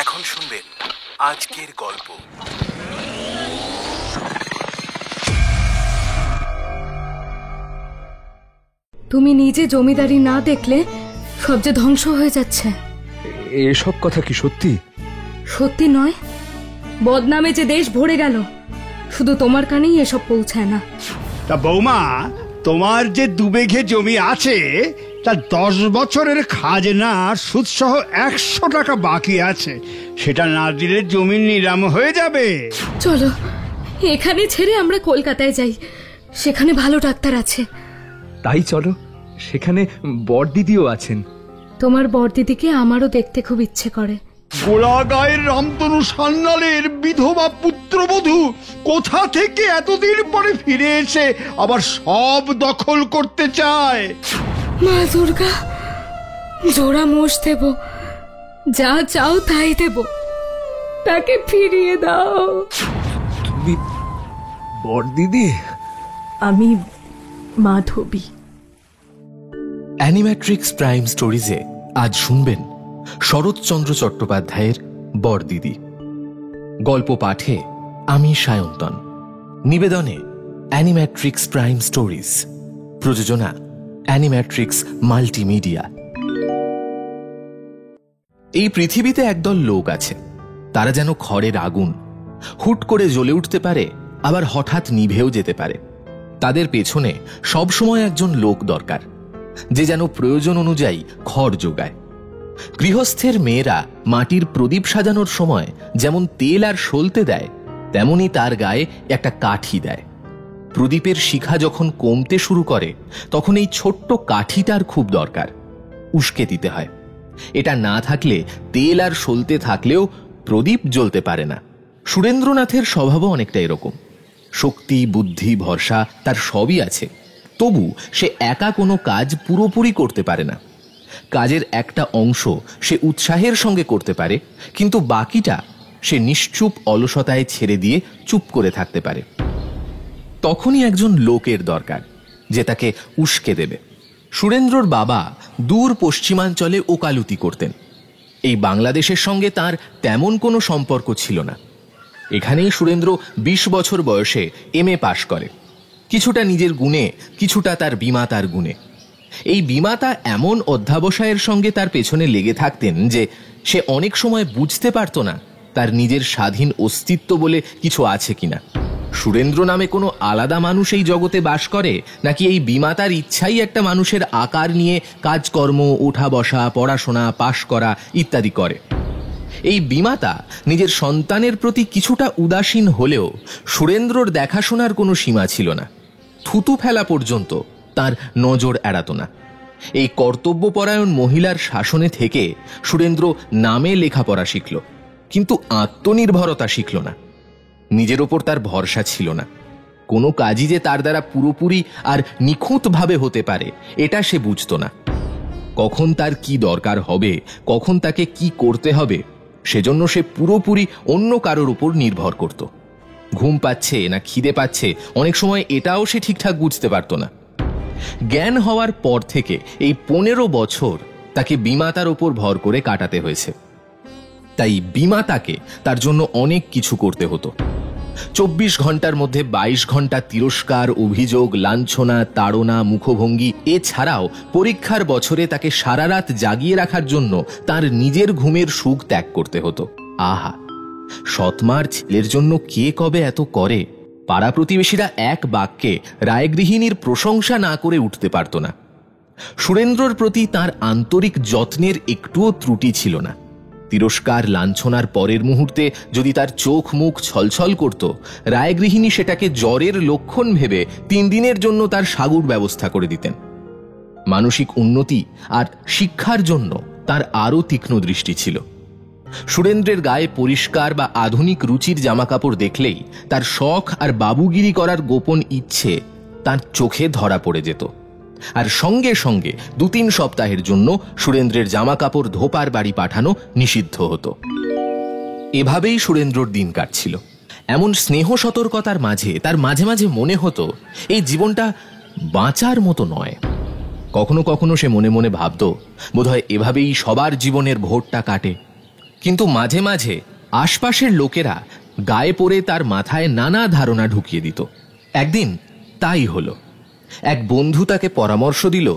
এখন শুনবেন আজকের গল্প। তুমি নিজে জমিদারি না দেখলে সব যে ধ্বংস হয়ে যাচ্ছে। এসব কথা কি সত্যি? সত্যি নয়, বদনামে যে দেশ ভরে গেল, শুধু তোমার কানেই এসব পৌঁছায় না। তা বৌমা, তোমার যে 2 বিঘে জমি আছে তা 10 বছরের খাজনা সুদসহ 100 টাকা বাকি আছে, সেটা না দিলে জমি নিলাম হয়ে যাবে। চলো এখানে ছেড়ে আমরা কলকাতায় যাই, সেখানে ভালো ডাক্তার আছে। তাই চলো, সেখানে বড়দিদিও আছেন। তোমার বড়দিদিকে আমারও দেখতে খুব ইচ্ছে করে। গোলাগাঁয়ের রামতনু সান্যালের বিধবা পুত্রবধূ কোথা থেকে এতদিন পরে ফিরে এসে আবার সব দখল করতে চায়। মা দুর্গা, জোড়া মোষ দেব, যা চাও তাই দেব, তাকে ফিরিয়ে দাও। তুমি বড়দিদি? আমি মাধবী। অ্যানিম্যাট্রিক্স প্রাইম স্টোরিজে আজ শুনবেন শরৎচন্দ্র চট্টোপাধ্যায়ের বড়দিদি। গল্প পাঠে আমি সায়ন্তন, নিবেদনে অ্যানিম্যাট্রিক্স প্রাইম স্টোরিজ, প্রযোজনা অ্যানিম্যাট্রিক্স মাল্টিমিডিয়া। এই পৃথিবীতে একদল লোক আছে, তারা যেন খড়ের আগুন, হুট করে জ্বলে উঠতে পারে, আবার হঠাৎ নিভেও যেতে পারে। তাদের পেছনে সবসময় একজন লোক দরকার, যে যেন প্রয়োজন অনুযায়ী খড় যোগায়। গৃহস্থের মেয়েরা মাটির প্রদীপ সাজানোর সময় যেমন তেল আর সলতে দেয়, তেমনি তার গায়ে একটা কাঠি দেয়। প্রদীপের শিখা যখন কমতে শুরু করে, তখন এই ছোট্ট কাঠিটার খুব দরকার, উস্কে দিতে হয়। এটা না থাকলে তেল আর সলতে থাকলেও প্রদীপ জ্বলতে পারে না। সুরেন্দ্রনাথের স্বভাবও অনেকটা এরকম। শক্তি, বুদ্ধি, ভরসা তার সবই আছে, তবু সে একা কোনো কাজ পুরোপুরি করতে পারে না। কাজের একটা অংশ সে উৎসাহের সঙ্গে করতে পারে, কিন্তু বাকিটা সে নিশ্চুপ অলসতায় ছেড়ে দিয়ে চুপ করে থাকতে পারে। তখনই একজন লোকের দরকার, যে তাকে উস্কে দেবে। সুরেন্দ্রর বাবা দূর পশ্চিমাঞ্চলে ওকালতি করতেন। এই বাংলাদেশের সঙ্গে তার তেমন কোনো সম্পর্ক ছিল না। এখানেই সুরেন্দ্র 20 বছর বয়সে MA পাশ করে, কিছুটা নিজের গুণে, কিছুটা তার বিমাতার গুণে। এই বিমাতা এমন অধ্যাবসায়ের সঙ্গে তার পেছনে লেগে থাকতেন যে সে অনেক সময় বুঝতে পারত না তার নিজের স্বাধীন অস্তিত্ব বলে কিছু আছে কিনা। সুরেন্দ্র নামে কোনো আলাদা মানুষ এই জগতে বাস করে, নাকি এই বিমাতার ইচ্ছাই একটা মানুষের আকার নিয়ে কাজকর্ম, ওঠা বসা, পড়াশোনা, পাশ করা ইত্যাদি করে। এই বিমাতা নিজের সন্তানের প্রতি কিছুটা উদাসীন হলেও সুরেন্দ্রর দেখাশোনার কোনো সীমা ছিল না। থুতু ফেলা পর্যন্ত তার নজর এড়াত না। এই কর্তব্যপরায়ণ মহিলার শাসনে থেকে সুরেন্দ্র নামে লেখাপড়া শিখল, কিন্তু আত্মনির্ভরতা শিখল না। নিজের ওপর তার ভরসা ছিল না। কোনো কাজই যে তার দ্বারা পুরোপুরি আর নিখুঁতভাবে হতে পারে, এটা সে বুঝত না। কখন তার কি দরকার হবে, কখন তাকে কি করতে হবে, সেজন্য সে পুরোপুরি অন্য কারোর উপর নির্ভর করত। ঘুম পাচ্ছে না খিদে পাচ্ছে, অনেক সময় এটাও সে ঠিকঠাক বুঝতে পারত না। জ্ঞান হওয়ার পর থেকে এই 15 বছর তাকে বিমাতার ওপর ভর করে কাটাতে হয়েছে। তাই বিমাতাকে তার জন্য অনেক কিছু করতে হতো। 24 ঘন্টার মধ্যে 22 ঘন্টা তিরস্কার, অভিযোগ, লাঞ্ছনা, তাড়না, মুখভঙ্গি, এছাড়াও পরীক্ষার বছরে তাকে সারা রাত জাগিয়ে রাখার জন্য তার নিজের ঘুমের সুখ ত্যাগ করতে হতো। আহা, সৎমার ছেলের জন্য কে কবে এত করে, পাড়া প্রতিবেশীরা এক বাক্যে রায়গৃহিণীর প্রশংসা না করে উঠতে পারত না। সুরেন্দ্রর প্রতি তার আন্তরিক যত্নের একটুও ত্রুটি ছিল না। তিরস্কার, লাঞ্ছনার পরের মুহূর্তে যদি তার চোখ মুখ ছলছল করত, রায়গৃহিণী সেটাকে জ্বরের লক্ষণ ভেবে 3 দিনের জন্য তার সাগুর ব্যবস্থা করে দিতেন। মানসিক উন্নতি আর শিক্ষার জন্য তার আরও তীক্ষ্ণ দৃষ্টি ছিল। সুরেন্দ্রের গায়ে পরিষ্কার বা আধুনিক রুচির জামাকাপড় দেখলেই তার শখ আর বাবুগিরি করার গোপন ইচ্ছে তার চোখে ধরা পড়ে যেত, আর সঙ্গে সঙ্গে 2-3 সপ্তাহের জন্য সুরেন্দ্রের জামাকাপড় ধোপার বাড়ি পাঠানো নিষিদ্ধ হতো। এভাবেই সুরেন্দ্রর দিন কাটছিল। এমন স্নেহ সতর্কতার মাঝে তার মাঝে মাঝে মনে হতো এই জীবনটা বাঁচার মতো নয়। কখনো কখনো সে মনে মনে ভাবত, বোধহয় এভাবেই সবার জীবনের ভোরটা কাটে। কিন্তু মাঝে মাঝে আশপাশের লোকেরা গায়ে পড়ে তার মাথায় নানা ধারণা ঢুকিয়ে দিত। একদিন তাই হলো। এক বন্ধু তাকে পরামর্শ দিল,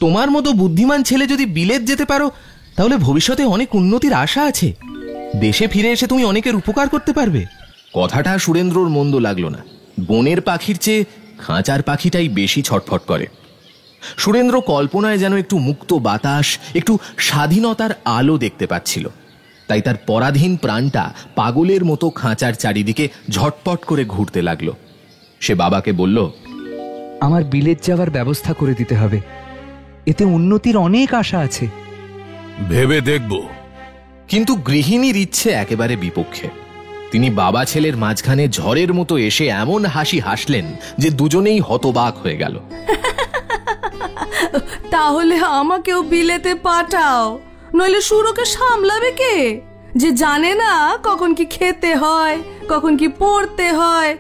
তোমার মতো বুদ্ধিমান ছেলে যদি বিলেত যেতে পারো তাহলে ভবিষ্যতে অনেক উন্নতির আশা আছে। দেশে ফিরে এসে তুমি অনেকের উপকার করতে পারবে। কথাটা সুরেন্দ্রর মন্দ লাগলো না। বনের পাখির চেয়ে খাঁচার পাখিটাই বেশি ছটফট করে। সুরেন্দ্র কল্পনায় যেন একটু মুক্ত বাতাস, একটু স্বাধীনতার আলো দেখতে পাচ্ছিল। তাই তার পরাধীন প্রাণটা পাগলের মতো খাঁচার চারিদিকে ঝটপট করে ঘুরতে লাগলো। সে বাবাকে বলল, আমার বিলেত যাওয়ার ব্যবস্থা করে দিতে হবে, এতে উন্নতির অনেক আশা আছে। ভেবে দেখব। কিন্তু গৃহিণীর ইচ্ছে একেবারে বিপক্ষে। তিনি বাবা ছেলের মাঝখানে ঝড়ের মতো এসে এমন হাসি হাসলেন যে দুজনেই হতবাক হয়ে গেল। তাহলে আমাকেও বিলেতে পাঠাও, নইলে সুরকে সামলাবে কে? যে জানে না কখন কি খেতে হয়, কখন কি পড়তে হয়,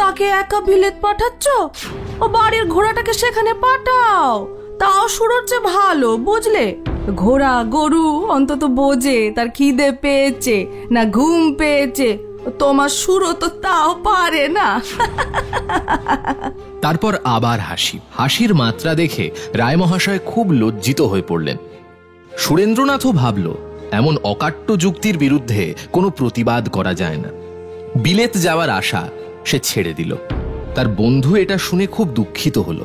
তাকে একা বিলেত পাঠাচ্ছ? ও বাড়ির ঘোড়াটাকে সেখানে পাঠাও, তাও সুরর চেয়ে ভালো, বুঝলে? ঘোড়া গরু অন্তত বোঝে তার খিদে পেয়েছে না ঘুম পেয়েছে। তোমার সুরো তো তাও পারে না। তারপর আবার হাসি। হাসির মাত্রা দেখে রায়মহাশয় খুব লজ্জিত হয়ে পড়লেন। সুরেন্দ্রনাথও ভাবল, এমন অকাট্য যুক্তির বিরুদ্ধে কোনো প্রতিবাদ করা যায় না। বিলেত যাওয়ার আশা সে ছেড়ে দিল। তার বন্ধু এটা শুনে খুব দুঃখিত হল।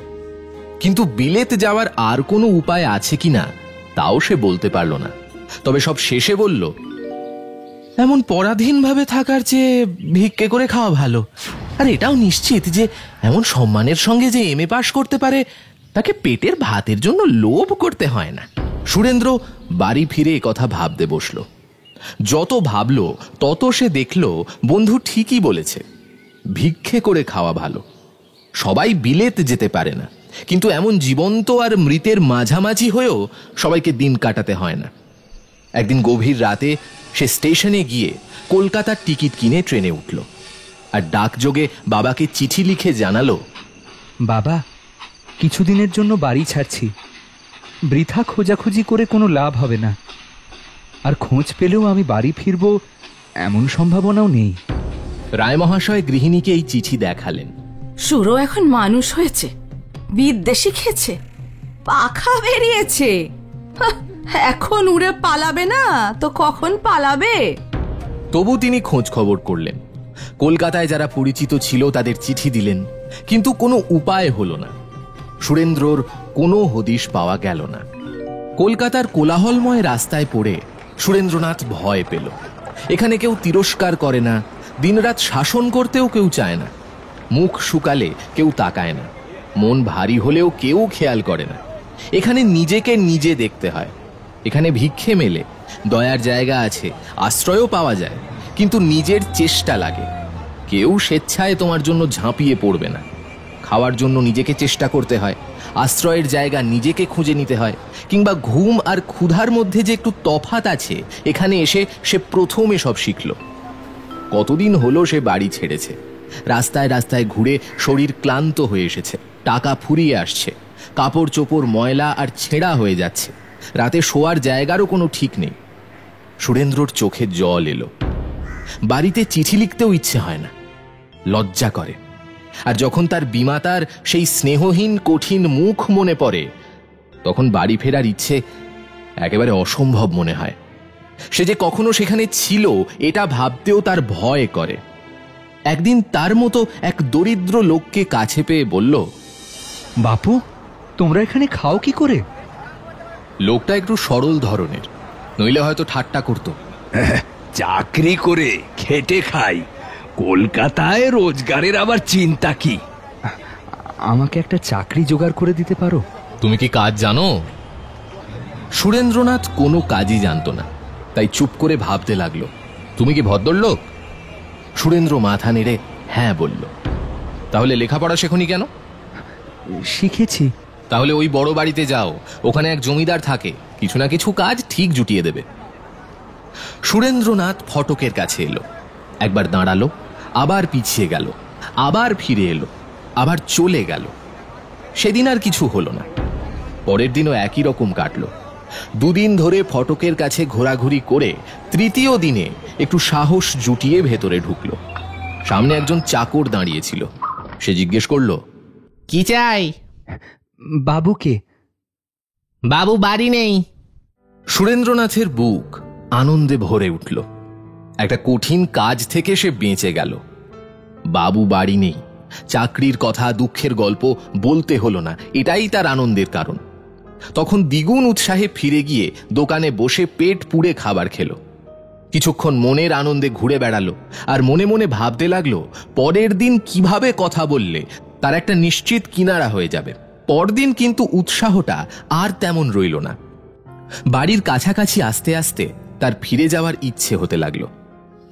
কিন্তু বিলেত যাওয়ার আর কোনো উপায় আছে কিনা তাও সে বলতে পারল না। তবে সব শেষে বলল, এমন পরাধীনভাবে থাকার চেয়ে ভিক্ষে করে খাওয়া ভালো। আর এটাও নিশ্চিত যে এমন সম্মানের সঙ্গে যে এমএ পাশ করতে পারে তাকে পেটের ভাতের জন্য লোভ করতে হয় না। সুরেন্দ্র বাড়ি ফিরে কথা ভাবতে বসল। যত ভাবল তত সে দেখল বন্ধু ঠিকই বলেছে, ভিক্ষে করে খাওয়া ভালো। সবাই বিলেত যেতে পারে না, কিন্তু এমন জীবন্ত আর মৃতের মাঝামাঝি হয়েও সবাইকে দিন কাটাতে হয় না। একদিন গভীর রাতে সে স্টেশনে গিয়ে কলকাতার টিকিট কিনে ট্রেনে উঠল আর ডাকযোগে বাবাকে চিঠি লিখে জানালো, বাবা, কিছুদিনের জন্য বাড়ি ছাড়ছি। বৃথা খোঁজাখুঁজি করে কোনো লাভ হবে না, আর খোঁজ পেলেও আমি বাড়ি ফিরব এমন সম্ভাবনাও নেই। রায়মহাশয় গৃহিণীকে এই চিঠি দেখালেন। সুরো এখন মানুষ হয়েছে, বিদ্যে শিখেছে, পাখা বেরিয়েছে। এখন উড়ে পালাবে না তো কখন পালাবে? তবু তিনি খোঁজ খবর করলেন। কলকাতায় যারা পরিচিত ছিল তাদের চিঠি দিলেন, কিন্তু কোনো উপায় হলো না। সুরেন্দ্রর কোনো হদিশ পাওয়া গেল না। কলকাতার কোলাহলময় রাস্তায় পড়ে সুরেন্দ্রনাথ ভয় পেল। এখানে কেউ তিরস্কার করে না, দিনরাত শাসন করতেও কেউ চায় না। মুখ শুকালে কেউ তাকায় না, মন ভারী হলেও কেউ খেয়াল করে না। এখানে নিজেকে নিজে দেখতে হয়। এখানে ভিক্ষে মেলে, দয়ার জায়গা আছে, আশ্রয়ও পাওয়া যায়, কিন্তু নিজের চেষ্টা লাগে। কেউ স্বেচ্ছায় তোমার জন্য ঝাঁপিয়ে পড়বে না। খাওয়ার জন্য নিজেকে চেষ্টা করতে হয়, আশ্রয়ের জায়গা নিজেকে খুঁজে নিতে হয়। কিংবা ঘুম আর ক্ষুধার মধ্যে যে একটু তফাৎ আছে, এখানে এসে সে প্রথম এসব শিখল। কতদিন হলো সে বাড়ি ছেড়েছে। রাস্তায় রাস্তায় ঘুরে শরীর ক্লান্ত হয়ে এসেছে, টাকা ফুরিয়ে আসছে, কাপড় চোপড় ময়লা আর ছেঁড়া হয়ে যাচ্ছে। রাতে শোয়ার জায়গারও কোনো ঠিক নেই। সুরেন্দ্রর চোখে জল এলো। বাড়িতে চিঠি লিখতেও ইচ্ছে হয় না, লজ্জা করে। আর যখন তার বিমাতার সেই স্নেহহীন কঠিন মুখ মনে পড়ে, তখন বাড়ি ফেরার ইচ্ছে একেবারে অসম্ভব মনে হয়। সে যে কখনো সেখানে ছিল এটা ভাবতেও তার ভয় করে। একদিন তার মতো এক দরিদ্র লোককে কাছে পেয়ে বলল, বাপু, তোমরা এখানে খাও কি করে? লোকটা একটু সরল ধরনের, নইলে হয়তো ঠাট্টা করত। চাকরি করে খেটে খাই, কলকাতায় রোজগারের আবার চিন্তা কি? আমাকে একটা চাকরি জোগাড় করে দিতে পারো? তুমি কি কাজ জানো? সুরেন্দ্রনাথ কোনো কাজই জানত না, তাই চুপ করে ভাবতে লাগলো। তুমি কি ভদ্রলোক? সুরেন্দ্র মাথা নেড়ে হ্যাঁ বলল। তাহলে লেখাপড়া শেখনি কেন? শিখেছি। তাহলে ওই বড় বাড়িতে যাও, ওখানে এক জমিদার থাকে, কিছু না কিছু কাজ ঠিক জুটিয়ে দেবে। সুরেন্দ্রনাথ ফটকের কাছে এলো, একবার দাঁড়ালো, আবার পিছিয়ে গেল, আবার ফিরে এলো, আবার চলে গেল। সেদিন আর কিছু হলো না। পরের দিনও একই রকম কাটলো। দুদিন ধরে ফটকের কাছে ঘোরাঘুরি করে তৃতীয় দিনে একটু সাহস জুটিয়ে ভেতরে ঢুকলো। সামনে একজন চাকর দাঁড়িয়েছিল। সে জিজ্ঞেস করলো, কি চাই? বাবুকে। বাবু বাড়ি নেই। সুরেন্দ্রনাথের বুক আনন্দে ভরে উঠল। একটা কঠিন কাজ থেকে সে বেঁচে গেল। বাবু বাড়ি নেই, চাকরির কথা, দুঃখের গল্প বলতে হলো না, এটাই তার আনন্দের কারণ। তখন দ্বিগুণ উৎসাহে ফিরে গিয়ে দোকানে বসে পেট পুড়ে খাবার খেল। কিছুক্ষণ মনের আনন্দে ঘুরে বেড়ালো আর মনে মনে ভাবতে লাগলো পরের দিন কিভাবে কথা বললে তার একটা নিশ্চিত কিনারা হয়ে যাবে। পরদিন কিন্তু উৎসাহটা আর তেমন রইল না। বাড়ির কাছাকাছি আসতে আসতে তার ফিরে যাওয়ার ইচ্ছে হতে লাগলো।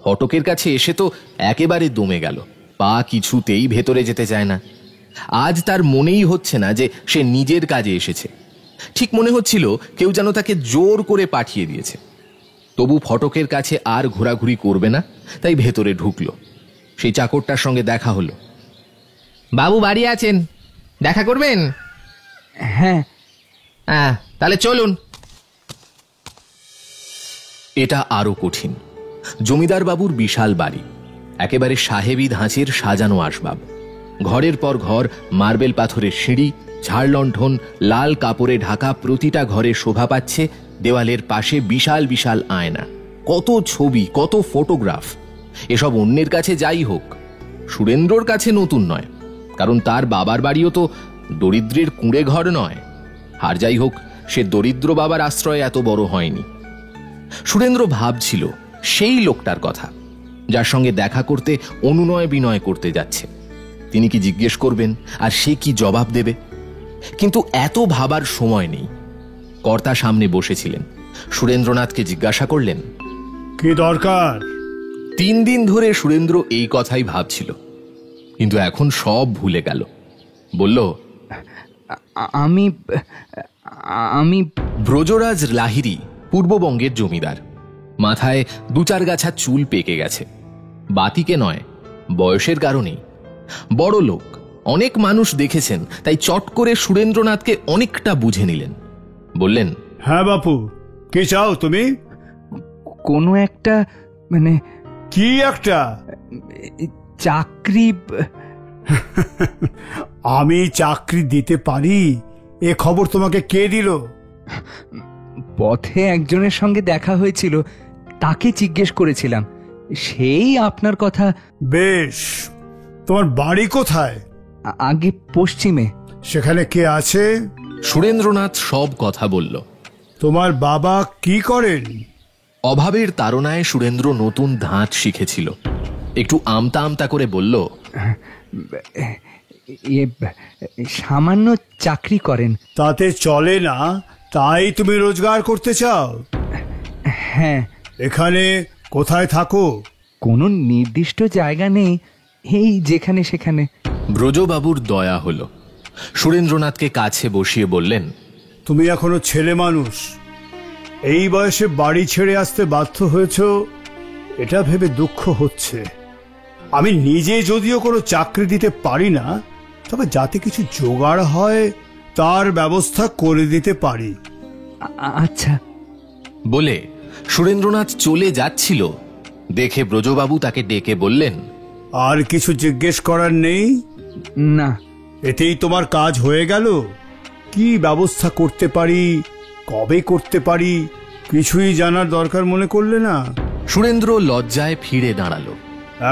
ফটকের কাছে এসে তো একেবারে দমে গেল, পা কিছুতেই ভেতরে যেতে চায় না। আজ তার মনেই হচ্ছে না যে সে নিজের কাজে এসেছে, ঠিক মনে হচ্ছিল কেউ যেন তাকে জোর করে পাঠিয়ে দিয়েছে। তবু ফটকের কাছে আর ঘোরাঘুরি করবে না, তাই ভেতরে ঢুকলো। সেই চাকরটার সঙ্গে দেখা হলো। বাবু বাড়ি আছেন, দেখা করবেন? হ্যাঁ। তাহলে চলুন। এটা আরো কঠিন। জমিদার বাবুর বিশাল বাড়ি, একেবারে সাহেবি ধাঁচের সাজানো আসবাব, ঘরের পর ঘর, মার্বেল পাথরের সিঁড়ি, ঝাড়লণ্ঠন, লাল কাপড়ে ঢাকা প্রতিটা ঘরে শোভা পাচ্ছে দেওয়ালের পাশে বিশাল বিশাল আয়না, কত ছবি, কত ফটোগ্রাফ। এসব অন্যের কাছে যাই হোক, সুরেন্দ্রর কাছে নতুন নয়, কারণ তার বাবার বাড়িও তো দরিদ্রের কুঁড়ে ঘর নয়। আর যাই হোক, সে দরিদ্র বাবার আশ্রয়ে এত বড় হয়নি। সুরেন্দ্র ভাবছিল সেই লোকটার কথা, যার সঙ্গে দেখা করতে অনুনয় বিনয় করতে যাচ্ছে। তিনি কি জিজ্ঞেস করবেন আর সে কি জবাব দেবে? কিন্তু এত ভাবার সময় নেই। কর্তা সামনে বসেছিলেন। সুরেন্দ্রনাথকে জিজ্ঞাসা করলেন, কি দরকার? 3 দিন ধরে সুরেন্দ্র এই কথাই ভাবছিল, কিন্তু এখন সব ভুলে গেল। বলল, আমি ব্রজরাজ লাহিড়ী পূর্ববঙ্গের জমিদার। মাথায় 2-4 গাছা চুল পেকে গেছে, বাতিকে নয়, বয়সের কারণেই। বড় লোক, অনেক মানুষ দেখেছেন, তাই চট করে সুরেন্দ্রনাথকে অনেকটা বুঝে নিলেন। বললেন, হ্যাঁ বাপু, কি চাও তুমি? কোনো একটা, মানে কি একটা? চাকরি। আমি চাকরি দিতে পারি এ খবর তোমাকে কে দিল? পথে একজনের সঙ্গে দেখা হয়েছিল, তাকে জিজ্ঞেস করেছিলাম, সেই আপনার কথা। বেশ, তোমার বাড়ি কোথায়? আগে পশ্চিমে। সেখানে কে আছে? সুরেন্দ্রনাথ সব কথা বলল। তোমার বাবা কি করেন? অভাবের তাড়নায় সুরেন্দ্র নতুন ধাঁচ শিখেছিল। একটু আমতা আমতা করে বলল, সামান্য চাকরি করেন। তাতে চলে না, তাই তুমি রোজগার করতে চাও? হ্যাঁ। এখানে কোথায় থাকো? কোনো নির্দিষ্ট জায়গা নেই, এই যেখানে সেখানে। ব্রজবাবুর দয়া হলো। সুরেন্দ্রনাথকে কাছে বসিয়ে বললেন, তুমি এখনো ছেলে মানুষ, এই বয়সে বাড়ি ছেড়ে আসতে বাধ্য হয়েছ, এটা ভেবে দুঃখ হচ্ছে। আমি নিজে যদিও কোনো চাকরি দিতে পারি না, তবে যাতে কিছু জোগাড় হয় তার ব্যবস্থা করে দিতে পারি। আচ্ছা। বলে সুরেন্দ্রনাথ চলে যাচ্ছিল, দেখে ব্রজবাবু তাকে ডেকে বললেন, আর কিছু জিজ্ঞেস করার নেই? না। এতেই তোমার কাজ হয়ে গেল? কি ব্যবস্থা করতে পারি, কবে করতে পারি, কিছুই জানার দরকার মনে করলে না? সুরেন্দ্র লজ্জায় ফিরে দাঁড়ালো।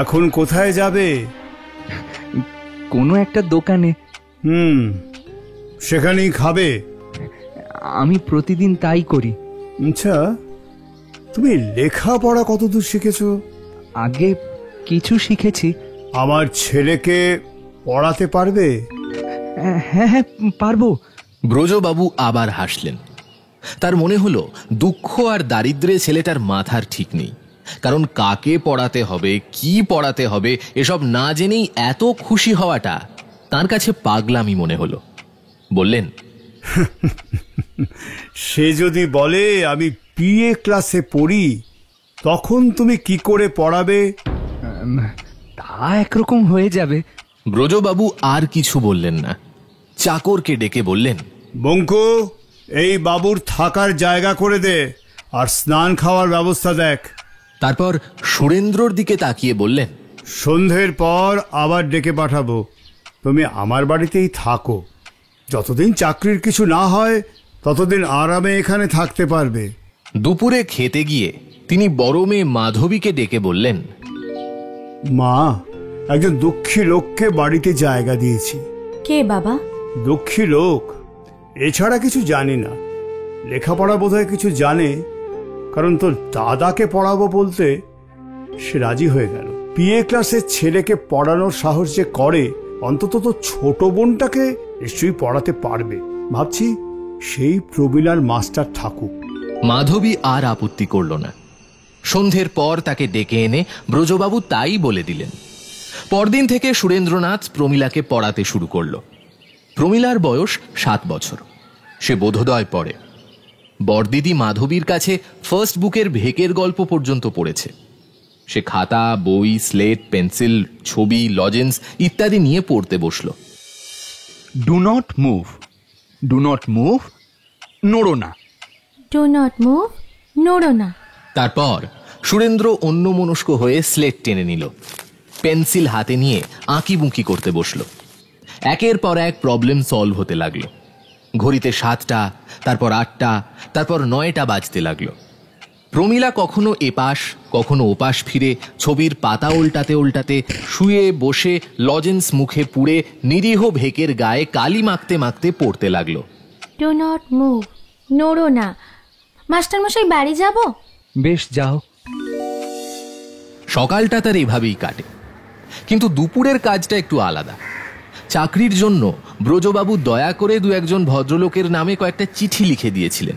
এখন কোথায় যাবে? কোনো একটা দোকানে। সেখানেই খাবে? আমি প্রতিদিন তাই করি। আচ্ছা, তুমি লেখাপড়া কতদূর শিখেছো? আগে কিছু শিখেছি। আমার ছেলেকে পড়াতে পারবে? হ্যাঁ হ্যাঁ, পারবো। ব্রজবাবু আবার হাসলেন। তার মনে হলো দুঃখ আর দারিদ্র্যে ছেলেটার মাথার ঠিক নেই, কারণ কাকে পড়াতে হবে, কি পড়াতে হবে, এসব না জেনেই এত খুশি হওয়াটা তার কাছে পাগলামি মনে হলো। বললেন, সে যদি বলে আমি বিএ ক্লাসে পড়ি, তখন তুমি কি করে পড়াবে? তা একরকম হয়ে যাবে। ব্রজবাবু আর কিছু বললেন না। চাকরকে ডেকে বললেন, বঙ্কু, এই বাবুর থাকার জায়গা করে দে, আর স্নান খাওয়ার ব্যবস্থা দেখ। তারপর সুরেন্দ্রর দিকে তাকিয়ে বললেন, সন্ধ্যের পর আবার ডেকে পাঠাবো, তুমি আমার বাড়িতেই থাকো। যতদিন চাকরির কিছু না হয় ততদিন আরামে এখানে থাকতে পারবে। দুপুরে খেতে গিয়ে তিনি বড় মেয়ে মাধবীকে ডেকে বললেন, মা, একজন দুঃখী লোককে বাড়িতে জায়গা দিয়েছি। কে বাবা? দুঃখী লোক, এছাড়া কিছু জানি না। লেখাপড়া বোধহয় কিছু জানে, কারণ তোর দাদাকে পড়াবো বলতে সে রাজি হয়ে গেল। বিএ ক্লাসের ছেলেকে পড়ানোর সাহস যে করে, অন্তত তো ছোট বোনটাকে নিশ্চয়ই পড়াতে পারবে। ভাবছি সেই প্রবীলার মাস্টার থাকুক। মাধবী আর আপত্তি করল না। সন্ধ্যের পর তাকে ডেকে এনে ব্রজবাবু তাই বলে দিলেন। পরদিন থেকে সুরেন্দ্রনাথ প্রমীলাকে পড়াতে শুরু করল। প্রমীলার বয়স 7 বছর। সে বোধোদয় পড়ে। বড়দিদি মাধবীর কাছে ফার্স্ট বুকের ভেকের গল্প পর্যন্ত পড়েছে। সে খাতা, বই, স্লেট, পেন্সিল, ছবি, লজেন্স ইত্যাদি নিয়ে পড়তে বসল। Do not move, do not move, নড়ো না। ডু নট মুভ, নড়ো না। তারপর সুরেন্দ্র অন্যমনস্ক হয়ে স্লেট টেনে নিল। পেন্সিল হাতে নিয়ে আঁকিবুঁকি করতে বসল। একের পর এক প্রবলেম সলভ হতে লাগলো। ঘড়িতে 7টা, তারপর 8টা, তারপর 9টা বাজতে লাগলো। প্রমীলা কখনো এপাশ কখনো ওপাশ ফিরে ছবির পাতা উল্টাতে উল্টাতে, শুয়ে বসে লজেন্স মুখে পুড়ে নিরীহ ভেকের গায়ে কালি মাখতে মাখতে পড়তে লাগলো। ডু নট মুভ, নড়ো না। মাস্টার মশাই, বাড়ি যাব? বেশ, যাও। সকালটা তার এভাবেই কাটে, কিন্তু দুপুরের কাজটা একটু আলাদা। চাকরির জন্য ব্রজবাবু দয়া করে 2-1 ভদ্রলোকের নামে কয়েকটা চিঠি লিখে দিয়েছিলেন।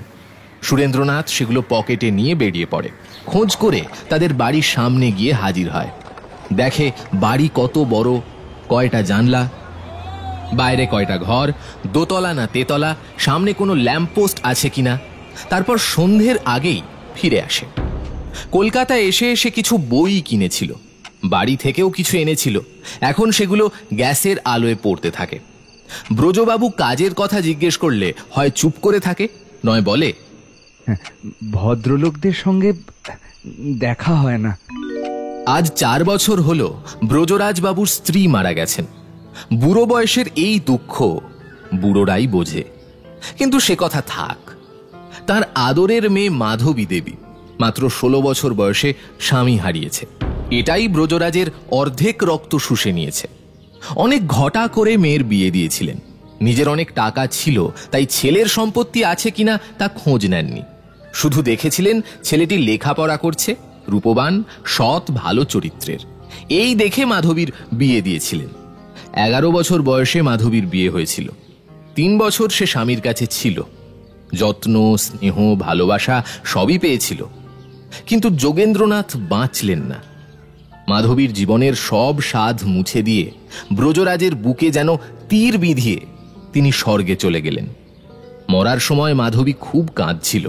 সুরেন্দ্রনাথ সেগুলো পকেটে নিয়ে বেরিয়ে পড়ে। খোঁজ করে তাদের বাড়ির সামনে গিয়ে হাজির হয়। দেখে বাড়ি কত বড়, কয়টা জানলা, বাইরে কয়টা ঘর, দোতলা না তেতলা, সামনে কোনো ল্যাম্পপোস্ট আছে কিনা। তারপর সন্ধ্যের আগেই ফিরে আসে। কলকাতায় এসে সে কিছু বই কিনেছিল, বাড়ি থেকেও কিছু এনেছিল। এখন সেগুলো গ্যাসের আলোয় পড়তে থাকে। ব্রজবাবু কাজের কথা জিজ্ঞেস করলে হয় চুপ করে থাকে, নয় বলে, ভদ্রলোকদের সঙ্গে দেখা হয় না। আজ 4 বছর হলো ব্রজরাজবাবুর স্ত্রী মারা গেছেন। বুড়ো বয়সের এই দুঃখ বুড়োরাই বোঝে। কিন্তু সে কথা থাক। তার আদরের মেয়ে মাধবী দেবী মাত্র 16 বছর বয়সে স্বামী হারিয়েছে। এটাই ব্রজরাজের অর্ধেক রক্ত শুষে নিয়েছে। অনেক ঘটা করে মেয়ের বিয়ে দিয়েছিলেন। নিজের অনেক টাকা ছিল, তাই ছেলের সম্পত্তি আছে কিনা তা খোঁজ নেননি। শুধু দেখেছিলেন ছেলেটি লেখাপড়া করছে, রূপবান, সৎ, ভালো চরিত্রের। এই দেখে মাধবীর বিয়ে দিয়েছিলেন। 11 বছর বয়সে মাধবীর বিয়ে হয়েছিল। 3 বছর সে স্বামীর কাছে ছিল। যত্ন, স্নেহ, ভালোবাসা সবই পেয়েছিল। কিন্তু যোগেন্দ্রনাথ বাঁচলেন না। মাধবীর জীবনের সব স্বাদ মুছে দিয়ে ব্রজরাজের বুকে যেন তীর বিঁধিয়ে তিনি স্বর্গে চলে গেলেন। মরার সময় মাধবী খুব কাঁদছিল।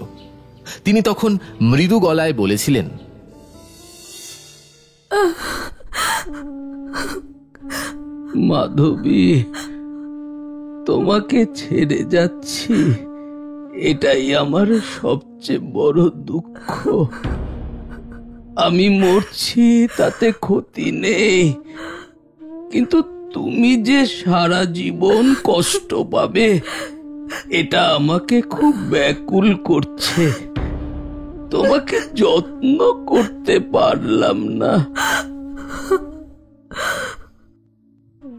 তিনি তখন মৃদু গলায় বলেছিলেন, মাধবী, তোমাকে ছেড়ে যাচ্ছি, এটাই আমার সবচেয়ে বড় দুঃখ। আমি মরছি তাতে ক্ষতি নেই, কিন্তু তুমি যে সারা জীবন কষ্ট পাবে এটা আমাকে খুব ব্যাকুল করছে। তোমাকে যত্ন করতে পারলাম না।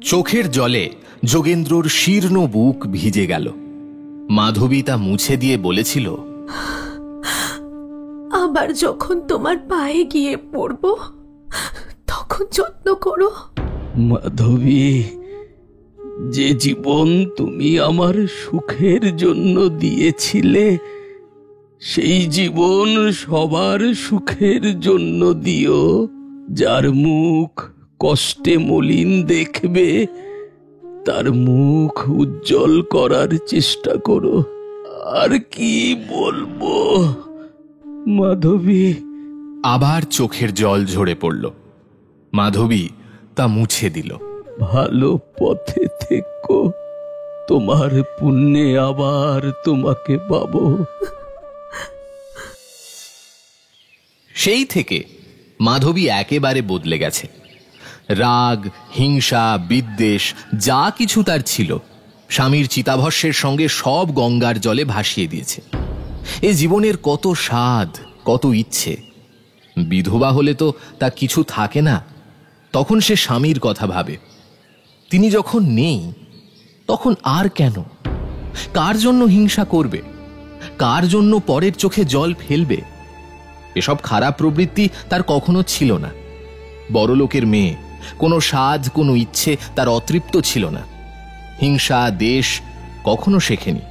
চোখের জলে যোগেন্দ্রর শীর্ণ বুক ভিজে গেল। মাধবী তা মুছে দিয়ে বলেছিল, আবার যখন তোমার পায়ে গিয়ে পড়ব তখন যত্ন করো। মাধবী, যে জীবন তুমি আমার সুখের জন্য দিয়েছিলে সেই জীবন সবার সুখের জন্য দিও। যার মুখ কষ্টে মলিন দেখবে তার মুখ উজ্জ্বল করার চেষ্টা করো। আর কি বলবো মাধবী। আবার চোখের জল ঝরে পড়ল। মাধবী তা মুছে দিল। ভালো পথে থেকো, তোমার পুণ্যে আবার তোমাকে পাবো। সেই থেকে মাধবী একেবারে বদলে গেছে। রাগ, হিংসা, বিদ্বেষ যা কিছু তার ছিল স্বামীর চিতাভস্যের সঙ্গে সব গঙ্গার জলে ভাসিয়ে দিয়েছে। এ জীবনের কত স্বাদ, কত ইচ্ছে। বিধবা হলে তো তা কিছু থাকে না, তখন সে স্বামীর কথা ভাবে। তিনি যখন নেই তখন আর কেন? কার জন্য হিংসা করবে? কার জন্য পরের চোখে জল ফেলবে? এসব খারাপ প্রবৃত্তি তার কখনো ছিল না। বড়লোকের মেয়ে, কোনো স্বাদ, কোনো ইচ্ছে তার অতৃপ্ত ছিল না। হিংসা, দেশ কখনো শেখেনি।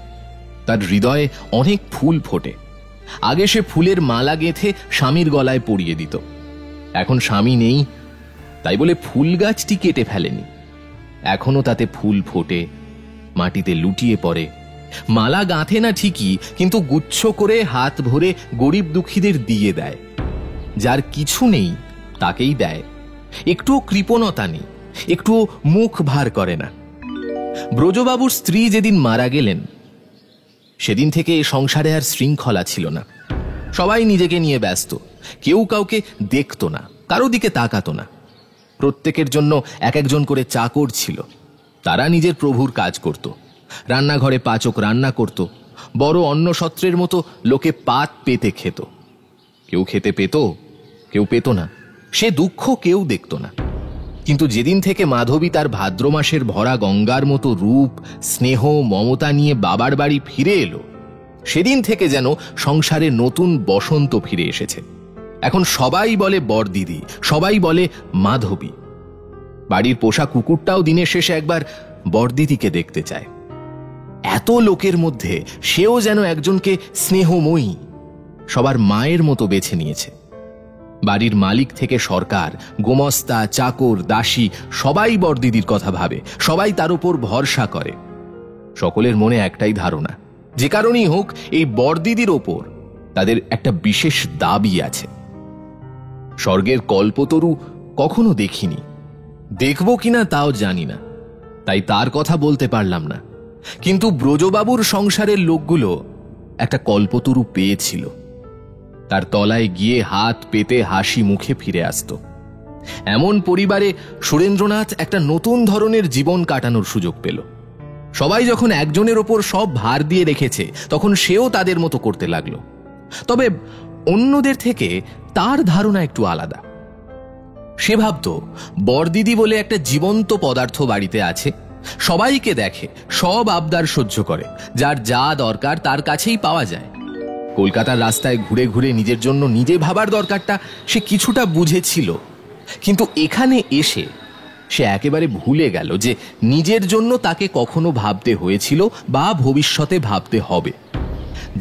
তার হৃদয়ে অনেক ফুল ফোটে। আগে সে ফুলের মালা গেঁথে স্বামীর গলায় পরিয়ে দিত। এখন স্বামী নেই তাই বলে ফুল গাছটি কেটে ফেলেনি। এখনো তাতে ফুল ফোটে, মাটিতে লুটিয়ে পড়ে। মালা গাঁথে না ঠিকই, কিন্তু গুচ্ছ করে হাত ভরে গরিব দুঃখীদের দিয়ে দেয়। যার কিছু নেই তাকেই দেয়। একটুও কৃপণতা নেই, একটুও মুখ ভার করে না। ব্রজবাবুর স্ত্রী যেদিন মারা গেলেন সেদিন থেকে সংসারে আর শৃঙ্খলা ছিল না। সবাই নিজেকে নিয়ে ব্যস্ত, কেউ কাউকে দেখতো না, কারো দিকে তাকাতো না। প্রত্যেকের জন্য এক একজন করে চাকর ছিল। তারা নিজের প্রভুর কাজ করত। রান্নাঘরে পাচক রান্না করত। বড় অন্নসত্রের মতো লোকে পাত পেতে খেত। কেউ খেতে পেত, কেউ পেত না। সে দুঃখ কেউ দেখত না। কিন্তু যেদিন থেকে মাধবী তার ভাদ্র মাসের ভরা গঙ্গার মতো রূপ, স্নেহ, মমতা নিয়ে বাবার বাড়ি ফিরে এলো, সেদিন থেকে যেন সংসারে নতুন বসন্ত ফিরে এসেছে। এখন সবাই বলে বড়দিদি, সবাই বলে মাধবী। বাড়ির পোষা কুকুরটাও দিনের শেষে একবার বড়দিদিকে দেখতে চায়। এত লোকের মধ্যে সেও যেন একজনকে স্নেহময়ী, সবার মায়ের মতো বেছে নিয়েছে। বাড়ির মালিক থেকে সরকার, গোমস্তা, চাকর, দাসী সবাই বড়দিদির কথা ভাবে, সবাই তার উপর ভরসা করে। সকলের মনে একটাই ধারণা, যে কারণেই হোক এই বড়দিদির ওপর তাদের একটা বিশেষ দাবি আছে। স্বর্গের কল্পতরু কখনো দেখিনি, দেখব কিনা তাও জানি না, তাই তার কথা বলতে পারলাম না। কিন্তু ব্রজবাবুর সংসারের লোকগুলো একটা কল্পতরু পেয়েছিল। তার তলায় গিয়ে হাত পেতে হাসি মুখে ফিরে আসত। এমন পরিবারে সুরেন্দ্রনাথ একটা নতুন ধরনের জীবন কাটানোর সুযোগ পেল। সবাই যখন একজনের ওপর সব ভার দিয়ে রেখেছে, তখন সেও তাদের মতো করতে লাগলো। তবে অন্যদের থেকে তার ধারণা একটু আলাদা। সে ভাবত বড়দিদি বলে একটা জীবন্ত পদার্থ বাড়িতে আছে, সবাইকে দেখে, সব আবদার সহ্য করে, যার যা দরকার তার কাছেই পাওয়া যায়। কলকাতার রাস্তায় ঘুরে ঘুরে নিজের জন্য নিজে ভাবার দরকারটা সে কিছুটা বুঝেছিল, কিন্তু এখানে এসে সে একেবারে ভুলে গেল যে নিজের জন্য তাকে কখনো ভাবতে হয়েছিল বা ভবিষ্যতে ভাবতে হবে।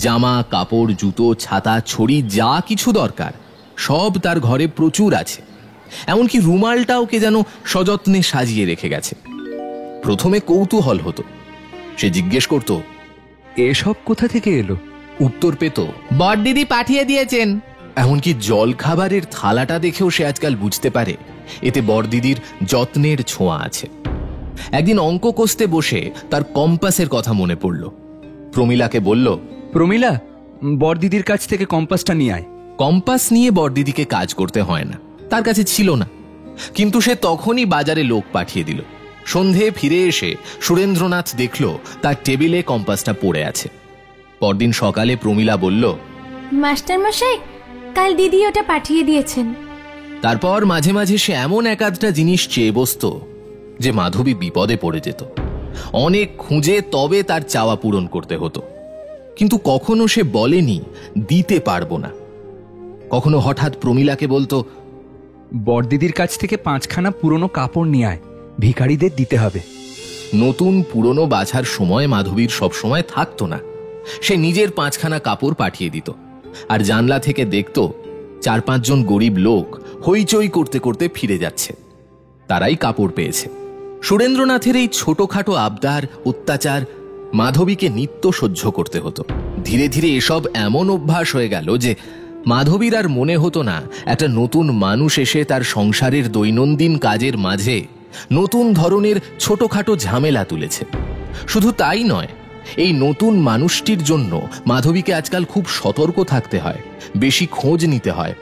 জামা, কাপড়, জুতো, ছাতা, ছড়ি যা কিছু দরকার সব তার ঘরে প্রচুর আছে। এমনকি রুমালটাও কে যেন সযত্নে সাজিয়ে রেখে গেছে। প্রথমে কৌতূহল হতো, সে জিজ্ঞেস করত, এসব কোথা থেকে এলো? উত্তর পেত, বড়দিদি পাঠিয়ে দিয়েছেন। এমনকি জল খাবারের থালাটা দেখেও সে আজকাল বুঝতে পারে এতে বড়দিদির যত্নের ছোঁয়া আছে। একদিন অঙ্ক কষতে বসে তার কম্পাসের কথা মনে পড়ল। প্রমীলাকে বলল, প্রমীলা, বড়দিদির কাছ থেকে কম্পাসটা নিয়ে আয়। কম্পাস নিয়ে বড়দিদিকে কাজ করতে হয় না, তার কাছে ছিল না। কিন্তু সে তখনই বাজারে লোক পাঠিয়ে দিল। সন্ধে ফিরে এসে সুরেন্দ্রনাথ দেখল তার টেবিলে কম্পাসটা পড়ে আছে। পরদিন সকালে প্রমীলা বলল, মাস্টার মশাই, কাল দিদি ওটা পাঠিয়ে দিয়েছেন। তারপর মাঝে মাঝে সে এমন একাধটা জিনিস চেয়ে বসত যে মাধবী বিপদে পড়ে যেত। অনেক খুঁজে তবে তার চাওয়া পূরণ করতে হতো, কিন্তু কখনো সে বলেনি দিতে পারবো না। কখনো হঠাৎ প্রমীলাকে বলতো, বড়দিদির কাছ থেকে 5খানা পুরনো কাপড় নিয়ে আয়, ভিখারিদের দিতে হবে। নতুন পুরনো বাছার সময় মাধবীর সব সময় থাকতো না। সে নিজের 5খানা কাপড় পাঠিয়ে দিত, আর জানলা থেকে দেখত 4-5 জন গরিব লোক হইচই করতে করতে ফিরে যাচ্ছে। তারাই কাপড় পেয়েছে। সুরেন্দ্রনাথের এই ছোটখাটো আবদার, অত্যাচার মাধবীকে নিত্য সহ্য করতে হতো। ধীরে ধীরে এসব এমন অভ্যাস হয়ে গেল যে মাধবীর আর মনে হতো না একটা নতুন মানুষ এসে তার সংসারের দৈনন্দিন কাজের মাঝে নতুন ধরনের ছোটখাটো ঝামেলা তুলেছে। শুধু তাই নয়, এই নতুন মানুষটির জন্য মাধবীকে আজকাল খুব সতর্ক থাকতে হয়, বেশি খোঁজ নিতে হয়।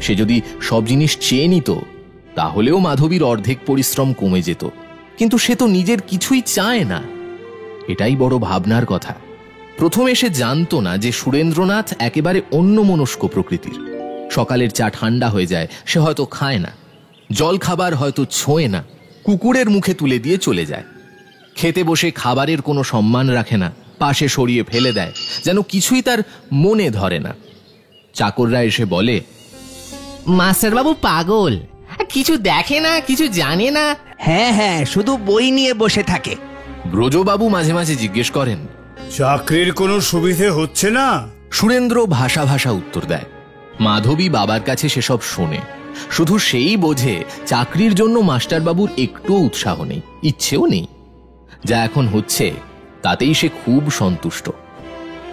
সে যদি সব জিনিস চেয়ে নিত তাহলেও মাধবীর অর্ধেক পরিশ্রম কমে যেত, কিন্তু সে তো নিজের কিছুই চায় না। এটাই বড় ভাবনার কথা। প্রথমে সে জানতো না যে সুরেন্দ্রনাথ একেবারে অন্যমনস্ক প্রকৃতির। সকালের চা ঠান্ডা হয়ে যায়, সে হয়তো খায় না, জল খাবার হয়তো ছোঁয় না, কুকুরের মুখে তুলে দিয়ে চলে যায়। খেতে বসে খাবারের কোনো সম্মান রাখে না, পাশে সরিয়ে ফেলে দেয়, যেন কিছুই তার মনে ধরে না। চাকররা এসে বলে, মাস্টারবাবু পাগল, কিছু দেখে না, কিছু জানে না। হ্যাঁ হ্যাঁ, শুধু বই নিয়ে বসে থাকে। ব্রজবাবু মাঝে মাঝে জিজ্ঞেস করেন, চাকরির কোনো সুবিধে হচ্ছে না? সুরেন্দ্র ভাষা ভাষা উত্তর দেয়। মাধবী বাবার কাছে সেসব শোনে, শুধু সেই বোঝে চাকরির জন্য মাস্টারবাবুর একটু উৎসাহ নেই, ইচ্ছেও নেই। যা এখন হচ্ছে তাতেই সে খুব সন্তুষ্ট।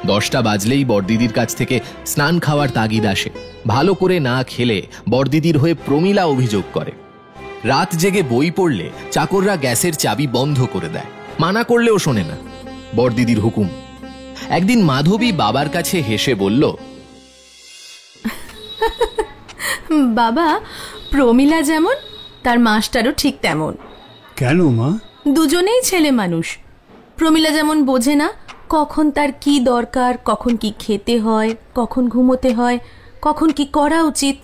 10টা বাজলেই বড়দিদির কাছ থেকে স্নান খাওয়ার তাগিদ আসে। ভালো করে না খেলে বড়দিদির হয়ে প্রমীলা অভিযোগ করে। রাত জেগে বই পড়লে চাকররা গ্যাসের চাবি বন্ধ করে দেয়, মানা করলেও শোনে না, বড়দিদির হুকুম। একদিন মাধবী বাবার কাছে হেসে বলল, বাবা, প্রমীলা যেমন তার মাস্টারও ঠিক তেমন। কেন মা? দুজনেই ছেলে মানুষ। প্রমীলা যেমন বোঝে না কখন তার কি দরকার, কখন কি খেতে হয়, কখন ঘুমোতে হয়, কখন কি করা উচিত,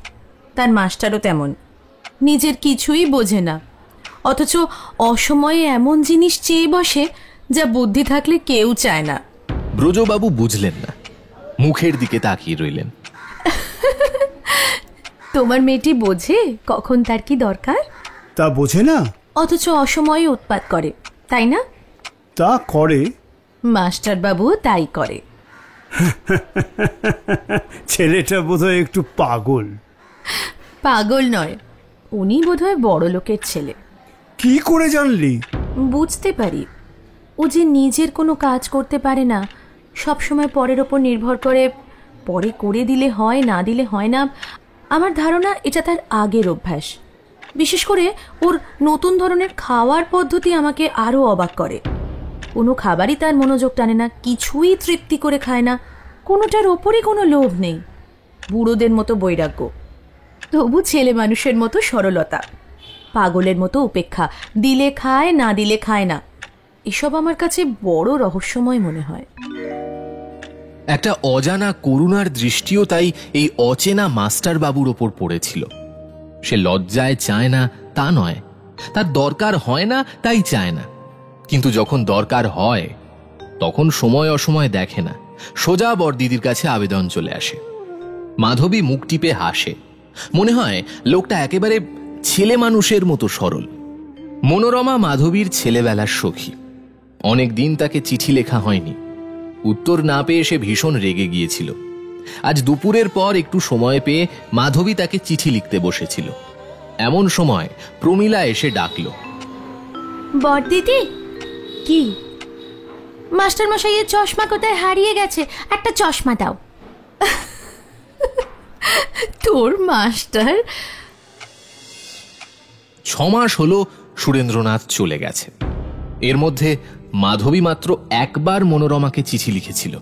তার মাস্টারও তেমন নিজের কিছুই বোঝে না, অথচ অসময়ে এমন জিনিস চেয়ে বসে যা বুদ্ধি থাকলে কেউ চায় না। ব্রজবাবু বুঝলেন না, মুখের দিকে তাকিয়ে রইলেন। তোমার মেয়েটি বোঝে কখন তার কি দরকার? তা বোঝে না, অথচ অসময়ে উৎপাত করে, তাই না? তা করে। মাস্টার বাবু তাই করে। ছেলেটা বোধহয় একটু পাগল। পাগল নয়, উনি বোধহয় বড় লোকের ছেলে। কি করে জানলি? বুঝতে পারি। ও যে নিজের কোনো কাজ করতে পারে না, সব সময় পরের ওপর নির্ভর করে, পরে করে দিলে হয়, না দিলে হয় না। আমার ধারণা এটা তার আগের অভ্যাস। বিশেষ করে ওর নতুন ধরনের খাওয়ার পদ্ধতি আমাকে আরও অবাক করে। কোনো খাবারই তার মনোযোগ টানে না, কিছুই তৃপ্তি করে খায় না, কোনোটার ওপরই কোনো লোভ নেই। বুড়োদের মতো বৈরাগ্য, তবু ছেলে মানুষের মতো সরলতা, পাগলের মতো উপেক্ষা, দিলে খায়, না দিলে খায় না। এসব আমার কাছে বড় রহস্যময় মনে হয়। একটা অজানা করুণার দৃষ্টিও তাই এই অচেনা মাস্টার বাবুর ওপর পড়েছিল। সে লজ্জায় চায় না তা নয়, তার দরকার হয় না তাই চায় না, কিন্তু যখন দরকার হয় তখন সময় অসময় দেখে না, সোজা বড়দিদির কাছে আবেদন চলে আসে। মাধবী মুখ টিপে হাসে, মনে হয় লোকটা একেবারে ছেলে মানুষের মতো সরল। মনোরমা মাধবীর ছেলেবেলার সখী। অনেক দিন তাকে চিঠি লেখা হয়নি, উত্তর না পেয়ে সে ভীষণ রেগে গিয়েছিল। আজ দুপুরের পর একটু সময় পেয়ে মাধবী তাকে চিঠি লিখতে বসেছিল। এমন সময় প্রমীলা এসে ডাকল, বড়দিদি। কি? মাস্টার মশাইয়ের চশমা কোথায় হারিয়ে গেছে, একটা চশমা দাও। তোর মাস্টার? 6 মাস হলো সুরেন্দ্রনাথ চলে গেছে। এর মধ্যে মাধবী মাত্র একবার মনোরমাকে চিঠি লিখেছিল,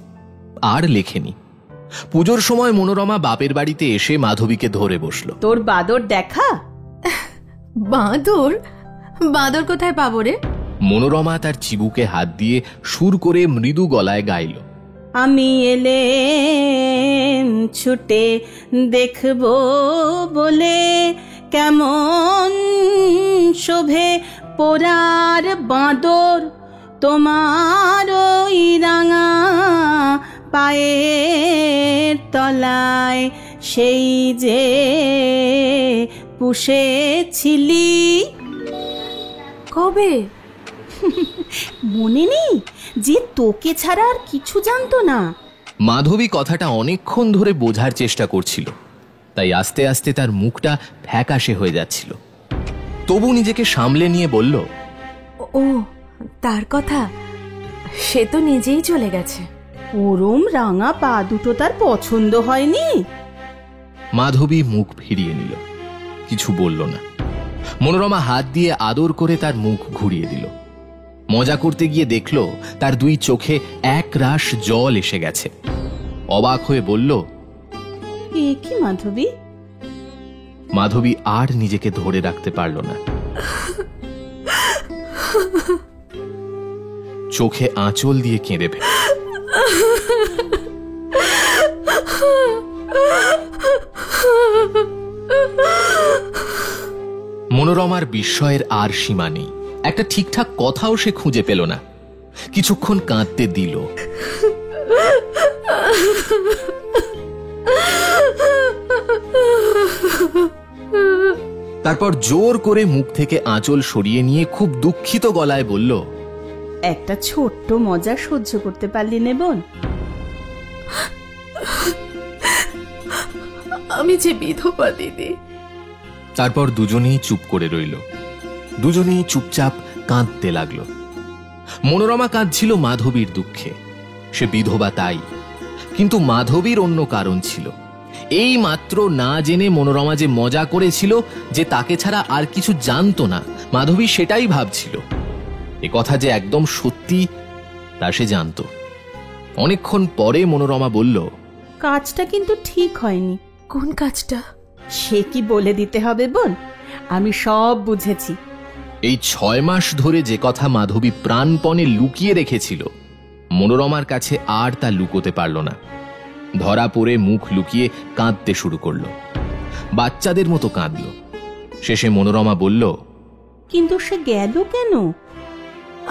আর লেখেনি। পুজোর সময় মনোরমা বাপের বাড়িতে এসে মাধবীকে ধরে বসলো। তোর বাদর দেখা? বাঁদর? বাঁদর কোথায় পাবো রে? মনোরমা তার চিবুকে হাত দিয়ে সুর করে মৃদু গলায় গাইল, আমি এলেম ছুটে দেখব বলে, কেমন শোভে পোড়ার বাঁদর তোমার ওই রাঙা পায়ের তলায়, সেই যে পুষেছিলি। কবে? মনে নেই যে তোকে ছাড়া আর কিছু জানতো না? মাধবী কথাটা অনেকক্ষণ ধরে বোঝার চেষ্টা করছিল, তাই আস্তে আস্তে তার মুখটা ফ্যাকাশে হয়ে যাচ্ছিল। তবু নিজেকে সামলে নিয়ে বলল, ও তার কথা, সে তো নিজেই চলে গেছে। ওরম রাঙা পা দুটো তার পছন্দ হয়নি? মাধবী মুখ ফিরিয়ে নিল, কিছু বলল না। মনোরমা হাত দিয়ে আদর করে তার মুখ ঘুরিয়ে দিল। মজা করতে গিয়ে দেখল তার দুই চোখে এক রাশ জল এসে গেছে। অবাক হয়ে বলল, এ কি মাধবী? মাধবী আর নিজেকে ধরে রাখতে পারল না। চোখে আঁচল দিয়ে কেঁদে ফেলল। মনোরমার বিস্ময়ের আর সীমা নেই। একটা ঠিকঠাক কথাও সে খুঁজে পেল না। কিছুক্ষণ কাঁদতে দিল। তারপর জোর করে মুখ থেকে আঁচল সরিয়ে নিয়ে খুব দুঃখিত গলায় বলল, একটা ছোট্ট মজা সহ্য করতে পারলি নে বোন? আমি যে বিধবা দিদি। তারপর দুজনেই চুপ করে রইল। দুজনেই চুপচাপ কাঁদতে লাগল। মনোরমা কাঁদছিল মাধবীর দুঃখে। সে বিধবা তাই, কিন্তু মাধবীর অন্য কারণ ছিল। এই মাত্র না জেনে মনোরমা যে মজা করেছিল, যে তাকে ছাড়া আর কিছু জানতো না, মাধবী সেটাই ভাবছিল। এ কথা যে একদম সত্যি তা সে জানত। অনেকক্ষণ পরে মনোরমা বলল, কাজটা কিন্তু ঠিক হয়নি। কোন কাজটা? সে কি বলে দিতে হবে বোন? আমি সব বুঝেছি। এই 6 মাস ধরে যে কথা মাধবী প্রাণপণে লুকিয়ে রেখেছিল, মনোরমার কাছে আর তা লুকোতে পারল না। ধরা পড়ে মুখ লুকিয়ে কাঁদতে শুরু করল। বাচ্চাদের মতো কাঁদল। শেষে মনোরমা বলল, কিন্তু সে গেল কেন?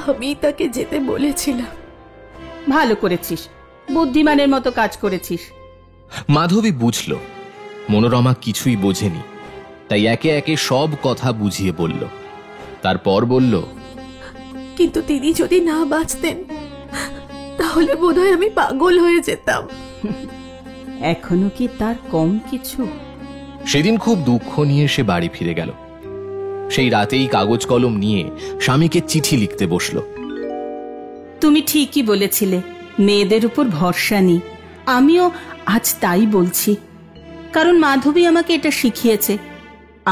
আমি তাকে যেতে বলেছিলাম। ভালো করেছিস, বুদ্ধিমানের মতো কাজ করেছিস। মাধবী বুঝল মনোরমা কিছুই বোঝেনি, তাই একে একে সব কথা বুঝিয়ে বলল। তারপর বলল, কিন্তু তিনি যদি না বাঁচতেন তাহলে বোধহয় আমি পাগল হয়ে যেতাম। এখনো কি তার কম কিছু? সেদিন খুব দুঃখ নিয়ে সে বাড়ি ফিরে গেল। সেই রাতেই কাগজ কলম নিয়ে স্বামীকে চিঠি লিখতে বসল। তুমি ঠিকই বলেছিলে, মেয়েদের উপর ভরসা নেই। আমিও আজ তাই বলছি, কারণ মাধবী আমাকে এটা শিখিয়েছে।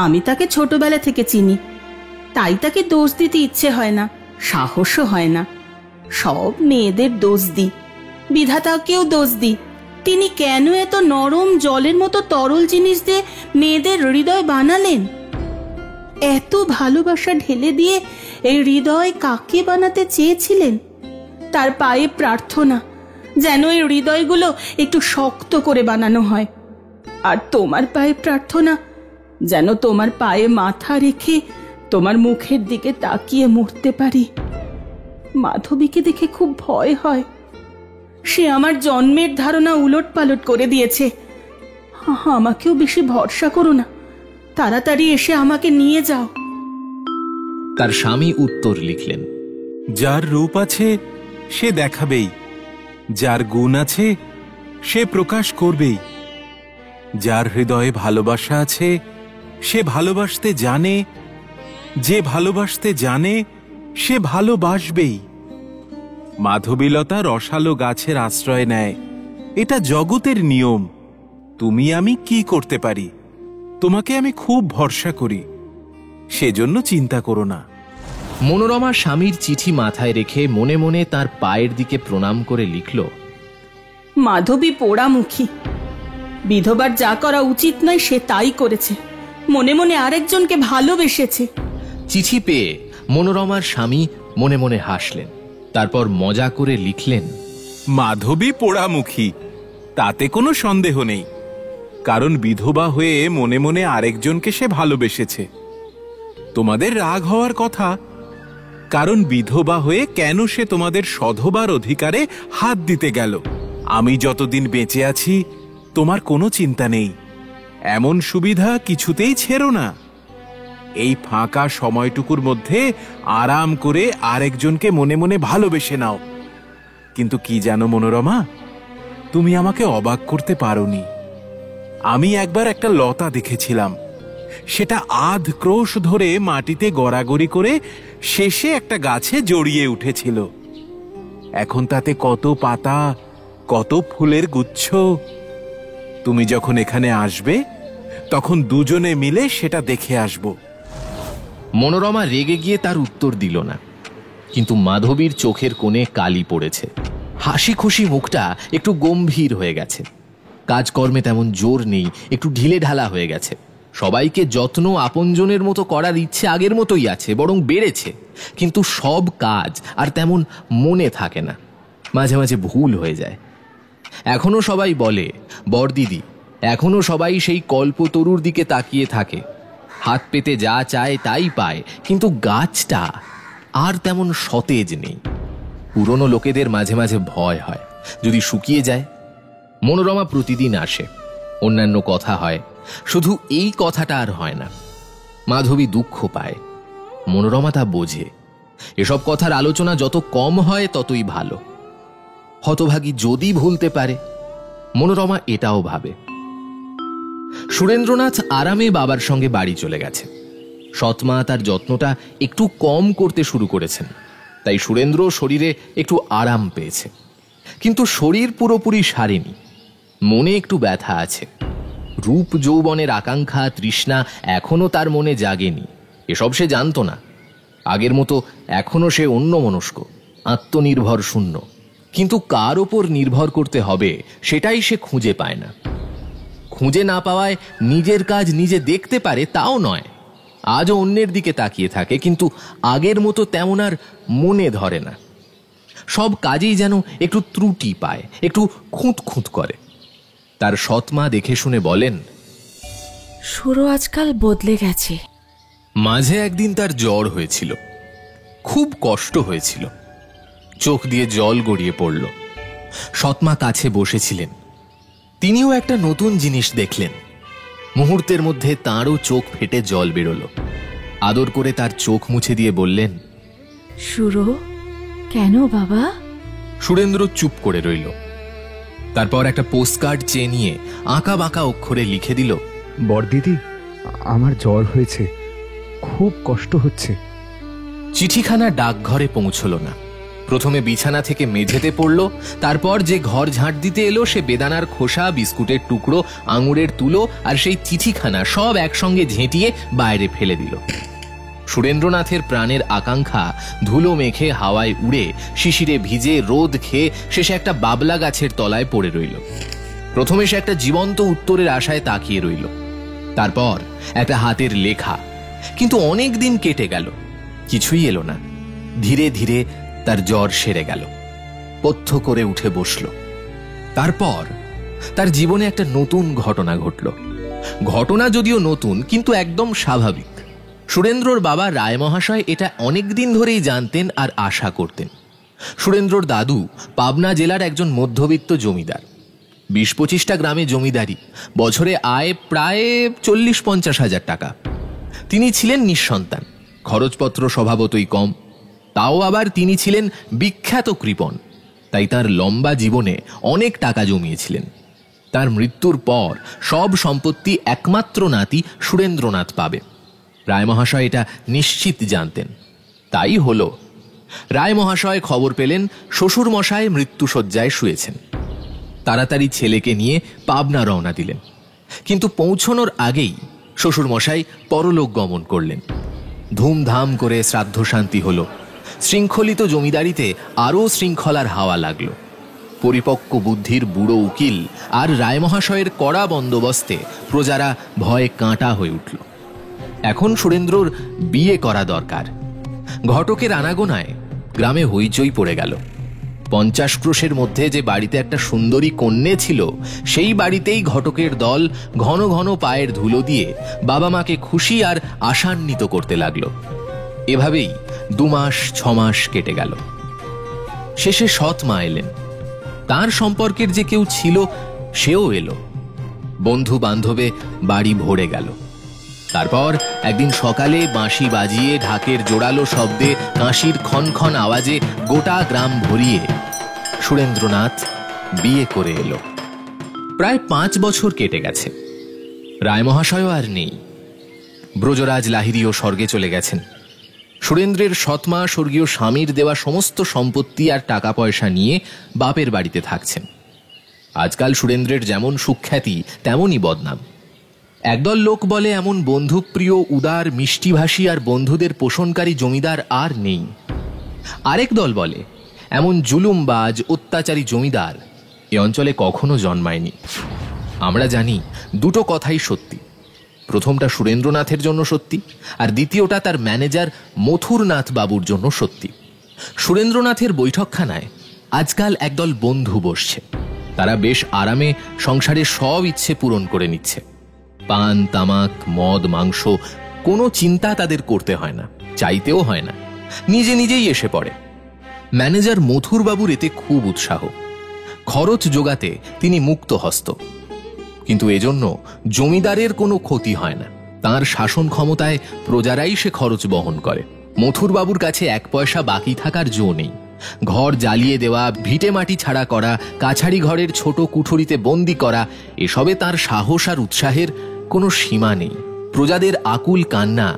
আমি তাকে ছোটবেলা থেকে চিনি, তাই তাকে দোষ দিতে ইচ্ছে হয় না, সাহসও হয় না। সব মেয়েদের দোষ দিই, বিধাতাকেও দোষ দিই। তিনি কেন এত নরম জলের মতো তরল জিনিস দিয়ে মেয়েদের হৃদয় বানালেন? এত ভালোবাসা ঢেলে দিয়ে এই হৃদয় কাকে বানাতে চেয়েছিলেন? তার পায়ে প্রার্থনা যেন এই হৃদয়গুলো একটু শক্ত করে বানানো হয়। আর তোমার পায়ে প্রার্থনা যেন তোমার পায়ে মাথা রেখে তোমার মুখের দিকে তাকিয়ে মরতে পারি। মাধবীকে দেখে খুব ভয় হয়। সে আমার জন্মের ধারণা উলট পালট করে দিয়েছে। আমাকেও বেশি ভরসা করো না, তাড়াতাড়ি এসে আমাকে নিয়ে যাও। তার স্বামী উত্তর লিখলেন, যার রূপ আছে সে দেখাবেই, যার গুণ আছে সে প্রকাশ করবেই। যার হৃদয়ে ভালোবাসা আছে সে ভালোবাসতে জানে, যে ভালোবাসতে জানে সে ভালোবাসবেই। মাধবীলতা রসালো গাছের আশ্রয় নেয়, এটা জগতের নিয়ম। তুমি আমি কি করতে পারি? তোমাকে আমি খুব ভরসা করি, সেজন্য চিন্তা করো না। মনোরমা স্বামীর চিঠি মাথায় রেখে মনে মনে তার পায়ের দিকে প্রণাম করে লিখল, মাধবী পোড়ামুখী, বিধবার যা করা উচিত নয় সে তাই করেছে। মনে মনে আরেকজনকে ভালোবেসেছে। চিঠি পেয়ে মনোরমার স্বামী মনে মনে হাসলেন। তারপর মজা করে লিখলেন, মাধবী পোড়ামুখী, তাতে কোনো সন্দেহ নেই, কারণ বিধবা হয়ে মনে মনে আরেকজনকে সে ভালোবেসেছে। তোমাদের রাগ হওয়ার কথা, কারণ বিধবা হয়ে কেন সে তোমাদের সধবার অধিকারে হাত দিতে গেল। আমি যতদিন বেঁচে আছি তোমার কোনো চিন্তা নেই, এমন সুবিধা কিছুতেই ছেড়ো না। এই ফাঁকা সময়টুকুর মধ্যে আরাম করে আরেকজনকে মনে মনে ভালোবেসে নাও। কিন্তু কি জানো মনোরমা, তুমি আমাকে অবাক করতে পারোনি। আমি একবার একটা লতা দেখেছিলাম, সেটা আধ ক্রোশ ধরে মাটিতে গড়াগড়ি করে শেষে একটা গাছে জড়িয়ে উঠেছিল। এখন তাতে কত পাতা, কত ফুলের গুচ্ছ। তুমি যখন এখানে আসবে তখন দুজনে মিলে সেটা দেখে আসব। মনোরমা রেগে গিয়ে তার উত্তর দিল না, কিন্তু মাধবীর চোখের কোণে কালি পড়েছে। হাসি খুশি মুখটা একটু গম্ভীর হয়ে গেছে। কাজকর্মে তেমন জোর নেই, একটু ঢিলে ঢালা হয়ে গেছে। সবাইকে যত্ন আপনজনের মতো করার ইচ্ছে আগের মতোই আছে, বরং বেড়েছে। কিন্তু সব কাজ আর তেমন মনে থাকে না, মাঝে মাঝে ভুল হয়ে যায়। এখনো সবাই বলে, বড়দিদি, এখনো সবাই সেই কল্পতরুর দিকে তাকিয়ে থাকে। হাত পেতে যা চায় তাই পায়, কিন্তু গাছটা আর তেমন সতেজ নেই। পুরনো লোকেদের মাঝে মাঝে ভয় হয় যদি শুকিয়ে যায়। মনোরমা প্রতিদিন আসে, অন্যান্য কথা হয়, শুধু এই কথাটা আর হয় না। মাধবী দুঃখ পায়, মনোরমা তা বোঝে। এসব কথার আলোচনা যত কম হয় ততই ভালো। হতভাগী যদি ভুলতে পারে, মনোরমা এটাও ভাবে। সুরেন্দ্রনাথ আরামে বাবার সঙ্গে বাড়ি চলে গেছে। সৎমা তার যত্নটা একটু কম করতে শুরু করেছেন, তাই সুরেন্দ্র শরীরে একটু আরাম পেয়েছে। কিন্তু শরীর পুরোপুরি সারেনি, মনে একটু ব্যথা আছে। রূপ যৌবনের আকাঙ্ক্ষা তৃষ্ণা এখনো তার মনে জাগেনি, এসব সে জানত না। আগের মতো এখনো সে অন্যমনস্ক, আত্মনির্ভর শূন্য। কিন্তু কার ওপর নির্ভর করতে হবে সেটাই সে খুঁজে পায় না। খুঁজে না পাওয়ায় নিজের কাজ নিজে দেখতে পারে তাও নয়, আজও অন্যের দিকে তাকিয়ে থাকে, কিন্তু আগের মতো তেমন আর মনে ধরে না। সব কাজেই যেন একটু ত্রুটি পায়, একটু খুঁত খুঁত করে। তার সৎমা দেখে শুনে বলেন, সুরো আজকাল বদলে গেছে। মাঝে একদিন তার জ্বর হয়েছিল, খুব কষ্ট হয়েছিল, চোখ দিয়ে জল গড়িয়ে পড়ল। সৎমা কাছে বসেছিলেন, তিনিও একটা নতুন জিনিস দেখলেন। মুহূর্তের মধ্যে তাঁরও চোখ ফেটে জল বেরোলো। আদর করে তার চোখ মুছে দিয়ে বললেন, সুরো, কেন বাবা? সুরেন্দ্র চুপ করে রইল। তারপর একটা পোস্টকার্ড চেয়ে নিয়ে আঁকা বাঁকা অক্ষরে লিখে দিল, বড়দিদি, আমার জ্বর হয়েছে, খুব কষ্ট হচ্ছে। চিঠিখানা ডাকঘরে পৌঁছল না। প্রথমে বিছানা থেকে মেঝেতে পড়ল, তারপর যে ঘর ঝাঁট দিতে এলো সে বেদানার খোসা, বিস্কুটের টুকরো, আঙুরের তুলো আর সেই চিঠিখানা সব একসঙ্গে ঝেঁটিয়ে বাইরে ফেলে দিল। সুরেন্দ্রনাথের প্রাণের আকাঙ্ক্ষা ধুলো মেখে হাওয়ায় উড়ে, শিশিরে ভিজে, রোদ খেয়ে শেষে একটা বাবলা গাছের তলায় পড়ে রইল। প্রথমে সে একটা জীবন্ত উত্তরের আশায় তাকিয়ে রইল, তারপর একটা হাতের লেখা। কিন্তু অনেক দিন কেটে গেল, কিছুই এলো না। ধীরে ধীরে তার জ্বর সেরে গেল, পথ্য করে উঠে বসল। তারপর তার জীবনে একটা নতুন ঘটনা ঘটল। ঘটনা যদিও নতুন, কিন্তু একদম স্বাভাবিক। সুরেন্দ্রর বাবা রায় মহাশয় এটা অনেকদিন ধরেই জানতেন আর আশা করতেন। সুরেন্দ্রর দাদু পাবনা জেলার একজন মধ্যবিত্ত জমিদার। 20-25টা গ্রামে জমিদারি, বছরে আয় প্রায় 40-50 হাজার টাকা। তিনি ছিলেন নিঃসন্তান, খরচপত্র স্বভাবতই কম। তাও আবার তিনি ছিলেন বিখ্যাত কৃপণ, তাই তার লম্বা জীবনে অনেক টাকা জমিয়েছিলেন। তার মৃত্যুর পর সব সম্পত্তি একমাত্র নাতি সুরেন্দ্রনাথ পাবে। রায় মহাশয় এটা নিশ্চিত জানতেন। তাই হলো, রায় মহাশয় খবর পেলেন শ্বশুর মশাই মৃত্যুশয্যায় শুয়েছেন। তাড়াতাড়ি ছেলেকে নিয়ে পাবনা রওনা দিলেন, কিন্তু পৌঁছনোর আগেই শ্বশুর মশাই পরলোক গমন করলেন। ধুমধাম করে শ্রাদ্ধ শান্তি হলো। শৃঙ্খলিত জমিদারিতে আরও শৃঙ্খলার হাওয়া লাগলো। পরিপক্ক বুদ্ধির বুড়ো উকিল আর রায় মহাশয়ের কড়া বন্দোবস্তে প্রজারা ভয়ে কাঁটা হয়ে উঠল। এখন সুরেন্দ্রর বিয়ে করা দরকার। ঘটকের আনাগোনায় গ্রামে হইচই পড়ে গেল। 50 ক্রোশের মধ্যে যে বাড়িতে একটা সুন্দরী কন্যে ছিল, সেই বাড়িতেই ঘটকের দল ঘন ঘন পায়ের ধুলো দিয়ে বাবা মাকে খুশি আর আশান্বিত করতে লাগলো। এভাবেই 2 মাস 6 মাস কেটে গেল। শেষে সৎ মা এলেন। তার সম্পর্কের যে কেউ ছিল সেও এলো। বন্ধু বান্ধবে বাড়ি ভরে গেল। তারপর একদিন সকালে বাঁশি বাজিয়ে, ঢাকের জোরালো শব্দে, কাঁসির ক্ষণক্ষণ আওয়াজে গোটা গ্রাম ভরিয়ে সুরেন্দ্রনাথ বিয়ে করে এলো। প্রায় 5 বছর কেটে গেছে। রায় মহাশয়ও আর নেই। ব্রজরাজ লাহিড়ীও স্বর্গে চলে গেছেন। সুরেন্দ্রের সৎমা স্বর্গীয় স্বামীর দেওয়া সমস্ত সম্পত্তি আর টাকা পয়সা নিয়ে বাপের বাড়িতে থাকছেন। আজকাল সুরেন্দ্রের যেমন সুখ্যাতি তেমনই বদনাম। একদল লোক বলে এমন বন্ধুপ্রিয়, উদার, মিষ্টিভাষী আর বন্ধুদের পোষণকারী জমিদার আর নেই। আরেক দল বলে এমন জুলুমবাজ, অত্যাচারী জমিদার এ অঞ্চলে কখনো জন্মায়নি। আমরা জানি দুটো কথাই সত্যি। প্রথমটা সুরেন্দ্রনাথের জন্য সত্যি, আর দ্বিতীয়টা তার ম্যানেজার মথুরনাথ বাবুর জন্য সত্যি। সুরেন্দ্রনাথের বৈঠকখানায় আজকাল একদল বন্ধু বসছে। তারা বেশ আরামে সংসারের সব ইচ্ছে পূরণ করে নিচ্ছে। পান, তামাক, মদ, মাংস কোনো চিন্তা তাদের করতে হয় না, চাইতেও হয় না, নিজে নিজেই এসে পড়ে। ম্যানেজার মথুরবাবুর এতে খুব উৎসাহ। খরচ জোগাতে তিনি মুক্ত হস্ত, কিন্তু এজন্য জমিদারের কোনো ক্ষতি হয় না। তাঁর শাসন ক্ষমতায় প্রজারাই সে খরচ বহন করে। মথুরবাবুর কাছে এক পয়সা বাকি থাকার জো নেই। ঘর জ্বালিয়ে দেওয়া, ভিটে মাটি ছাড়া করা, কাছারি ঘরের ছোট কুঠুরিতে বন্দি করা, এসবে তার সাহস আর উৎসাহের কোনো সীমা নেই। প্রজাদের আকুল কান্না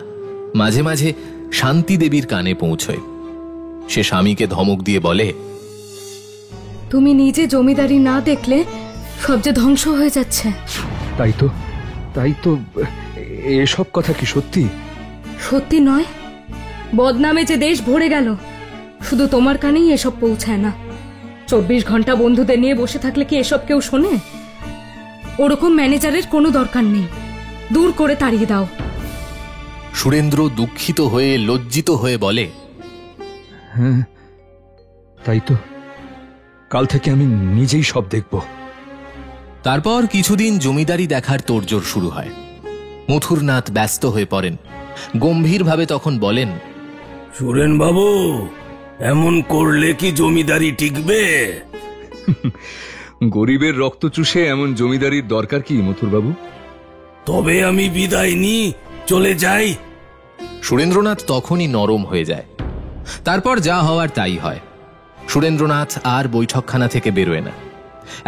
মাঝে মাঝে শান্তি দেবীর কানে পৌঁছয়। সে স্বামীকে ধমক দিয়ে বলে, তুমি নিজে জমিদারি না দেখলে সব যে ধ্বংস হয়ে যাচ্ছে। তাই তো এসব কথা কি সত্যি? সত্যি নয়, বদনামে যে দেশ ভরে গেল, শুধু তোমার কানেই এসব পৌঁছায় না। 24 ঘন্টা বন্ধুদের নিয়ে বসে থাকলে কি এসব কেউ শোনে? ওরকম ম্যানেজারের কোনো দরকার নেই, দূর করে তাড়িয়ে দাও। সুরেন্দ্র দুঃখিত হয়ে, লজ্জিত হয়ে বলে, হ্যাঁ তাই তো, কাল থেকে আমি নিজেই সব দেখব। তারপর কিছুদিন জমিদারি দেখার তোড়জোড় শুরু হয়। মথুরনাথ ব্যস্ত হয়ে পড়েন। গম্ভীরভাবে তখন বলেন, সুরেন বাবু, এমন করলে কি জমিদারি টিকবে? গরিবের রক্ত চুষে এমন জমিদারির দরকার কি মথুরবাবু? তবে আমি বিদায় নিই, চলে যাই। সুরেন্দ্রনাথ তখনই নরম হয়ে যায়। তারপর যা হওয়ার তাই হয়। সুরেন্দ্রনাথ আর বৈঠকখানা থেকে বেরোয় না।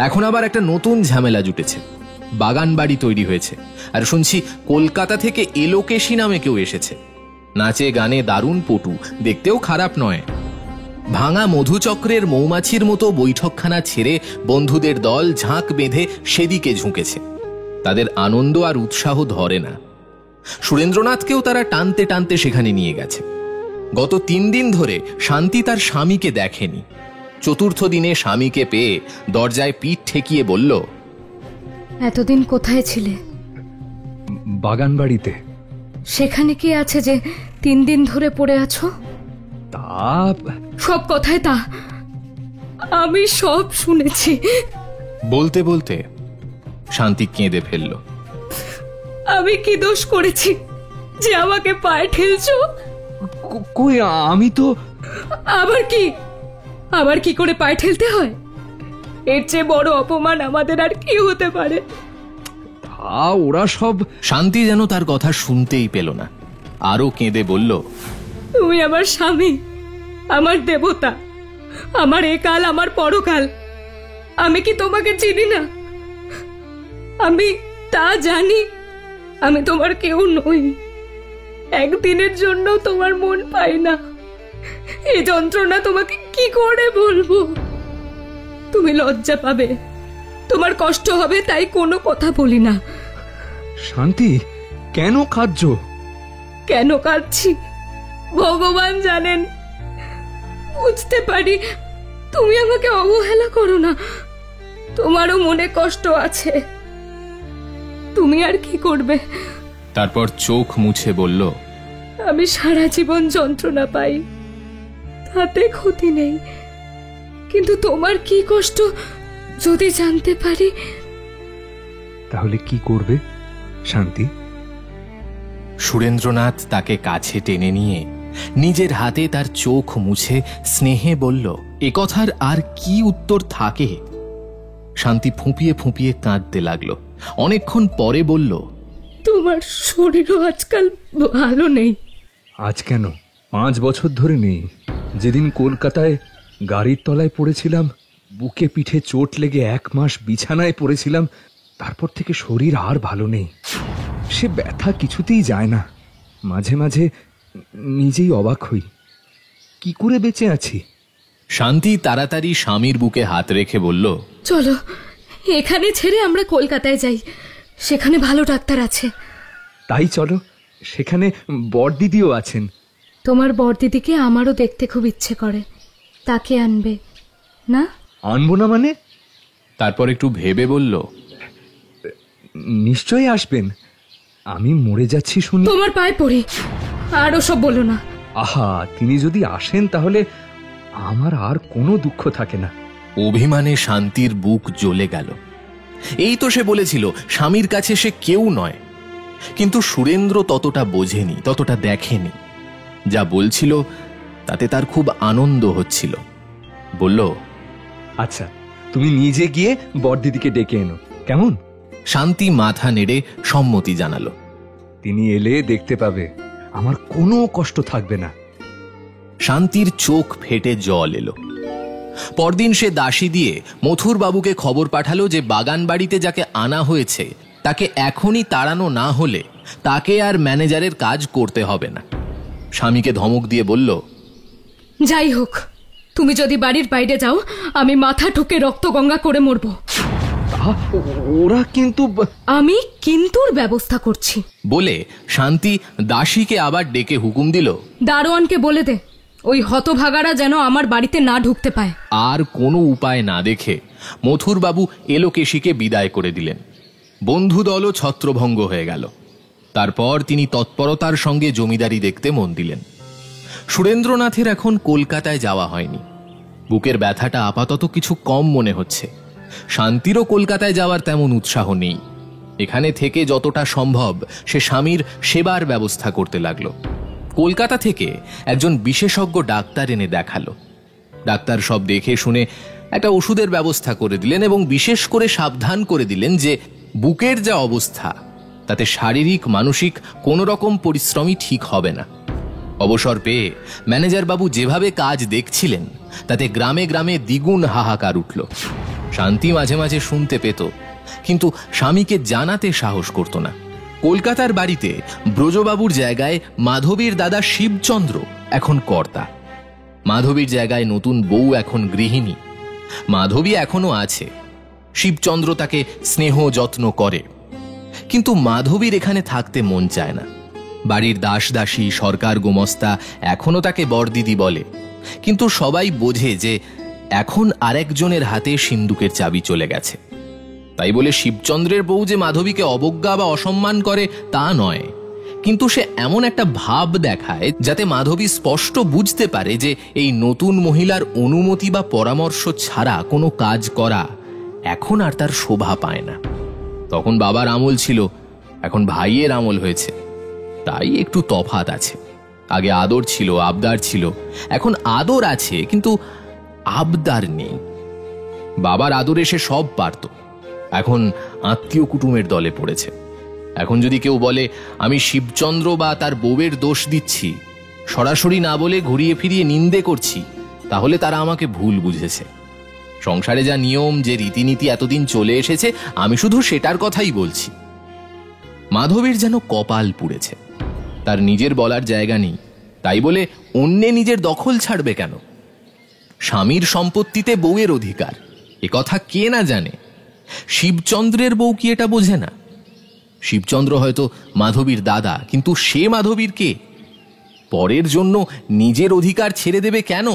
এখন আবার একটা নতুন ঝামেলা জুটেছে। বাগান বাড়ি তৈরি হয়েছে, আর শুনছি কলকাতা থেকে এলোকেশী নামে কেউ এসেছে। নাচে গানে দারুণ পটু, দেখতেও খারাপ নয়। ভাঙা মধুচক্রের মৌমাছির মতো বৈঠকখানা ছেড়ে বন্ধুদের দল ঝাঁক বেঁধে সেদিকে ঝুঁকেছে। তাদের আনন্দ আর উৎসাহ ধরে না। সুরেন্দ্রনাথকেও তারা টানতে টানতে সেখানে নিয়ে গেছে। গত 3 দিন ধরে শান্তি তার স্বামীকে দেখেনি। চতুর্থ দিনে স্বামীকে পেয়ে দরজায় পিঠ ঠেকিয়ে বলল, এতদিন কোথায় ছিলে? বাগান বাড়িতে। সেখানে কি আছে যে 3 দিন ধরে পড়ে আছো? তা সব কথায় তা, আমি সব শুনেছি। বলতে বলতে শান্তি কেঁদে ফেলল। আমি কি দোষ করেছি যে আমাকে পায়ে ঠেলছো? কই, আমি তো। আবার কি করে পায়ে ঠেলতে হয়? এর চেয়ে বড় অপমান আমাদের আর কি হতে পারে? ওরা সব। শান্তি যেন তার কথা শুনতেই পেল না, আরো কেঁদে বলল, তুমি আমার স্বামী, আমার দেবতা, আমার একাল, আমার পরকাল। আমি কি তোমাকে চিনি না? আমি তা জানি আমি তোমার কেউ নই। একদিনের জন্য তোমার মন পাই না। এই যন্ত্রণা তোমাকে কি করে বলবো? তুমি লজ্জা পাবে, তোমার কষ্ট হবে, তাই কোনো কথা বলি না। শান্তি, কেন কাঁদছো? কেন কাঁদছি ভগবান জানেন। বুঝতে পারি তুমি আমাকে অবহেলা করো না, তোমারও মনে কষ্ট আছে। তুমি আর কি করবে? তারপর চোখ মুছে বলল, আমি সারা জীবন যন্ত্রণা পাই, তাতে ক্ষতি নেই, কিন্তু তোমার কি কষ্ট যদি জানতে পারি। তাহলে কি করবে শান্তি? সুরেন্দ্রনাথ তাকে কাছে টেনে নিয়ে নিজের হাতে তার চোখ মুছে স্নেহে বলল, এ কথার আর কি উত্তর থাকে? শান্তি ফুঁপিয়ে ফুঁপিয়ে কাঁদতে লাগলো। অনেকক্ষণ পরে বলল, তোমার শরীরও আজকাল ভালো নেই। আজ কেন, 5 বছর ধরে নেই। যেদিন কলকাতায় গাড়ির তলায় পড়েছিলাম, বুকে পিঠে চোট লেগে 1 মাস বিছানায় পড়েছিলাম, তারপর থেকে শরীর আর ভালো নেই। সে ব্যথা কিছুতেই যায় না। মাঝে মাঝে নিজেই অবাক হই, কি করে বেঁচে আছি। শান্তি তাড়াতাড়ি স্বামীর বুকে হাত রেখে বলল, চলো এখানে ছেড়ে আমরা কলকাতায় যাই। সেখানে ভালো ডাক্তার আছে। তাই চলো, সেখানে বড়দিদিও আছেন। তোমার বড়দিদিকে আমারও দেখতে খুব ইচ্ছে করে, তাকে আনবে না? আনবো না মানে? তারপর একটু ভেবে বলল, নিশ্চয়ই আসবেন। আমি মরে যাচ্ছি শুনি। তোমার পায়ে পড়ি, আর ওসব বলো না। আহা, তিনি যদি আসেন তাহলে আমার আর কোনো দুঃখ থাকে না। অভিমানে শান্তির বুক জ্বলে গেল। এই তো সে বলেছিল স্বামীর কাছে সে কেউ নয়, কিন্তু সুরেন্দ্র ততটা বোঝেনি, ততটা দেখেনি। যা বলছিল তাতে তার খুব আনন্দ হচ্ছিল। বলল, আচ্ছা, তুমি নিজে গিয়ে বড়দিদিকে ডেকে এনো, কেমন? শান্তি মাথা নেড়ে সম্মতি জানালো। তিনি এলে দেখতে পাবে আমার কোনো কষ্ট থাকবে না। শান্তির চোখ ফেটে জল এলো। পরদিন সে দাসী দিয়ে মথুর বাবুকে খবর পাঠালো যে বাগান বাড়িতে যাকে আনা হয়েছে তাকে এখনই তাড়ানো না হলে তাকে আর ম্যানেজারের কাজ করতে হবে না। স্বামীকে ধমক দিয়ে বলল, যাই হোক, তুমি যদি বাড়ির বাইরে যাও আমি মাথা ঠুকে রক্তগঙ্গা করে মরবো। ওরা কিন্তু আমি কিন্তুর ব্যবস্থা করছি বলে শান্তি দাসীকে আবার ডেকে হুকুম দিল, দারোয়ানকে বলে দে ওই হতভাগারা যেন আমার বাড়িতে না ঢুকতে পায়। আর কোনো উপায় না দেখে মথুরবাবু এলোকেশীকে বিদায় করে দিলেন। বন্ধুদলও ছত্রভঙ্গ হয়ে গেল। তারপর তিনি তৎপরতার সঙ্গে জমিদারি দেখতে মন দিলেন। সুরেন্দ্রনাথের এখন কলকাতায় যাওয়া হয়নি। বুকের ব্যথাটা আপাতত কিছু কম মনে হচ্ছে। শান্তিরও কলকাতায় যাওয়ার তেমন উৎসাহ নেই। এখানে থেকে যতটা সম্ভব সে স্বামীর সেবার ব্যবস্থা করতে লাগলো। কলকাতা থেকে একজন বিশেষজ্ঞ ডাক্তার এনে দেখালো। ডাক্তার সব দেখে শুনে একটা ওষুধের ব্যবস্থা করে দিলেন এবং বিশেষ করে সাবধান করে দিলেন যে বুকের যা অবস্থা তাতে শারীরিক মানসিক কোনো রকম পরিশ্রমই ঠিক হবে না। অবসর পেয়ে ম্যানেজার বাবু যেভাবে কাজ দেখছিলেন তাতে গ্রামে গ্রামে দ্বিগুণ হাহাকার উঠল। শান্তি মাঝে মাঝে শুনতে পেত, কিন্তু স্বামীকে জানাতে সাহস করত না। কলকাতার বাড়িতে ব্রজবাবুর জায়গায় মাধবীর দাদা শিবচন্দ্র এখন কর্তা। মাধবীর জায়গায় নতুন বউ এখন গৃহিণী। মাধবী এখনো আছে। শিবচন্দ্র তাকে স্নেহ যত্ন করে, কিন্তু মাধবীর এখানে থাকতে মন চায় না। বাড়ির দাস দাসী সরকার গোমস্তা এখনো তাকে বড়দিদি বলে, কিন্তু সবাই বোঝে যে এখন আরেকজনের হাতে সিন্দুকের চাবি চলে গেছে। তাই বলে শিবচন্দ্রের বউ যে মাধবীকে অবজ্ঞা বা অসম্মান করে তা নয়, কিন্তু সে এমন একটা ভাব দেখায় যাতে মাধবী স্পষ্ট বুঝতে পারে যে এই নতুন মহিলার অনুমতি বা পরামর্শ ছাড়া কোনো কাজ করা এখন আর তার শোভা পায় না। তখন বাবার আমল ছিল, এখন ভাইয়ের আমল হয়েছে, তাই একটু তফাৎ আছে। আগে আদর ছিল, আবদার ছিল, এখন আদর আছে কিন্তু আবদার নেই। বাবার আদরে সে সব পারত, এখন আত্মীয় কুটুমের দলে পড়েছে। এখন যদি কেউ বলে আমি শিবচন্দ্র বা তার বউয়ের দোষ দিচ্ছি, সরাসরি না বলে ঘুরিয়ে ফিরিয়ে নিন্দে করছি, তাহলে তারা আমাকে ভুল বুঝেছে। সংসারে যা নিয়ম, যে রীতিনীতি এতদিন চলে এসেছে, আমি শুধু সেটার কথাই বলছি। মাধবীর যেন কপাল পুড়েছে। তার নিজের বলার জায়গা নেই, তাই বলে অন্যে নিজের দখল ছাড়বে কেন? স্বামীর সম্পত্তিতে বউয়ের অধিকার, এ কথা কে না জানে। শিবচন্দ্রের বউ কি এটা বোঝে না? শিবচন্দ্র হয়তো মাধবীর দাদা, কিন্তু সে মাধবীর কে? পরের জন্য নিজের অধিকার ছেড়ে দেবে কেন?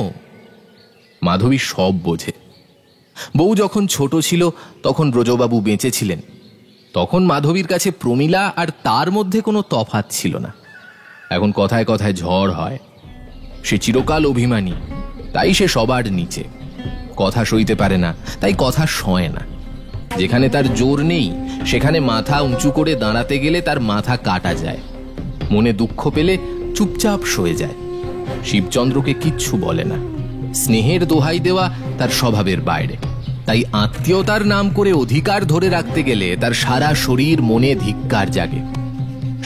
মাধবী সব বোঝে। বউ যখন ছোট ছিল তখন ব্রজবাবু বেঁচে ছিলেন। তখন মাধবীর কাছে প্রমীলা আর তার মধ্যে কোনো তফাৎ ছিল না। এখন কথায় কথায় ঝড় হয়। সে চিরকাল অভিমানী, তাই সে সবার নিচে। কথা সইতে পারে না, তাই কথা সয় না। যেখানে তার জোর নেই সেখানে মাথা উঁচু করে দাঁড়াতে গেলে তার মাথা কাটা যায়। মনে দুঃখ পেলে চুপচাপ সয়ে যায়। শিবচন্দ্রকে কিচ্ছু বলে না। স্নেহের দোহাই দেওয়া তার স্বভাবের বাইরে। তাই আত্মীয়তার নাম করে অধিকার ধরে রাখতে গেলে তার সারা শরীর মনে ধিক্কার জাগে।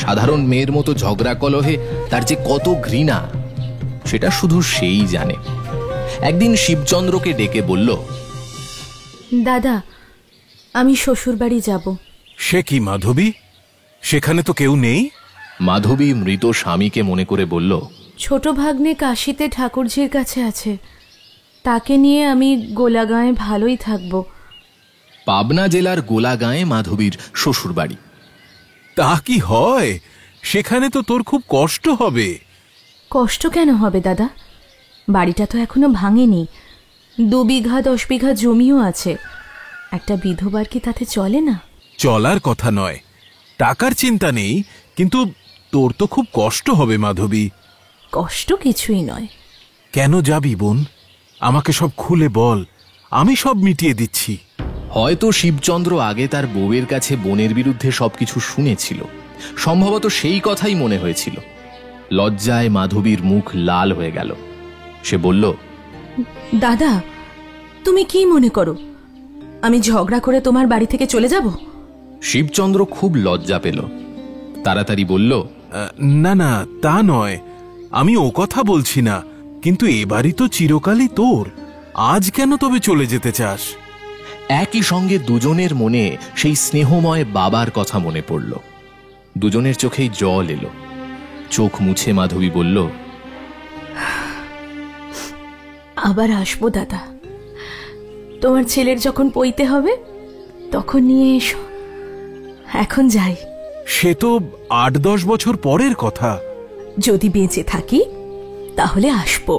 সাধারণ মেয়ের মতো ঝগড়া কলহে তার যে কত ঘৃণা, সেটা শুধু সেই জানে। একদিন শিবচন্দ্রকে ডেকে বলল, দাদা, আমি শ্বশুর বাড়ি যাব। সে কি মাধবী? সেখানে তো কেউ নেই। মাধবী মৃত স্বামীকে মনে করে বলল, ছোট ভাগ্নে কাশিতে ঠাকুরজির কাছে আছে, তাকে নিয়ে আমি গোলাগাঁয়ে ভালোই থাকব। পাবনা জেলার গোলাগাঁয়ে মাধবীর শ্বশুর বাড়ি। তা কি হয়? সেখানে তো তোর খুব কষ্ট হবে। কষ্ট কেন হবে দাদা? বাড়িটা তো এখনো ভাঙেনি। 2 বিঘা 10 বিঘা জমিও আছে। একটা বিধবার কি তাতে চলে না? চলার কথা নয়, টাকার চিন্তা নেই, কিন্তু তোর তো খুব কষ্ট হবে মাধবী। কষ্ট কিছুই নয়। কেন যাবি বোন? আমাকে সব খুলে বল, আমি সব মিটিয়ে দিচ্ছি। হয়তো শিবচন্দ্র আগে তার বউয়ের কাছে বোনের বিরুদ্ধে সবকিছু শুনেছিল, সম্ভবত সেই কথাই মনে হয়েছিল। লজ্জায় মাধবীর মুখ লাল হয়ে গেল। সে বলল, দাদা, তুমি কি মনে করো আমি ঝগড়া করে তোমার বাড়ি থেকে চলে যাব? শিবচন্দ্র খুব লজ্জা পেল। তাড়াতাড়ি বলল, না না, তা নয়, আমি ও কথা বলছি না, কিন্তু এবারই তো চিরকালই তোর, আজ কেন তবে চলে যেতে চাস? একই সঙ্গে দুজনের মনে সেই স্নেহময় বাবার কথা মনে পড়ল। দুজনের চোখেই জল এলো। চোখ মুছে মাধবী বলল, আবার আসবো দাদা। তোমার ছেলের যখন পইতে হবে তখন নিয়ে এসো। এখন যাই। সে তো 8-10 বছর পরের কথা। যদি বেঁচে থাকি তাহলে আসবো।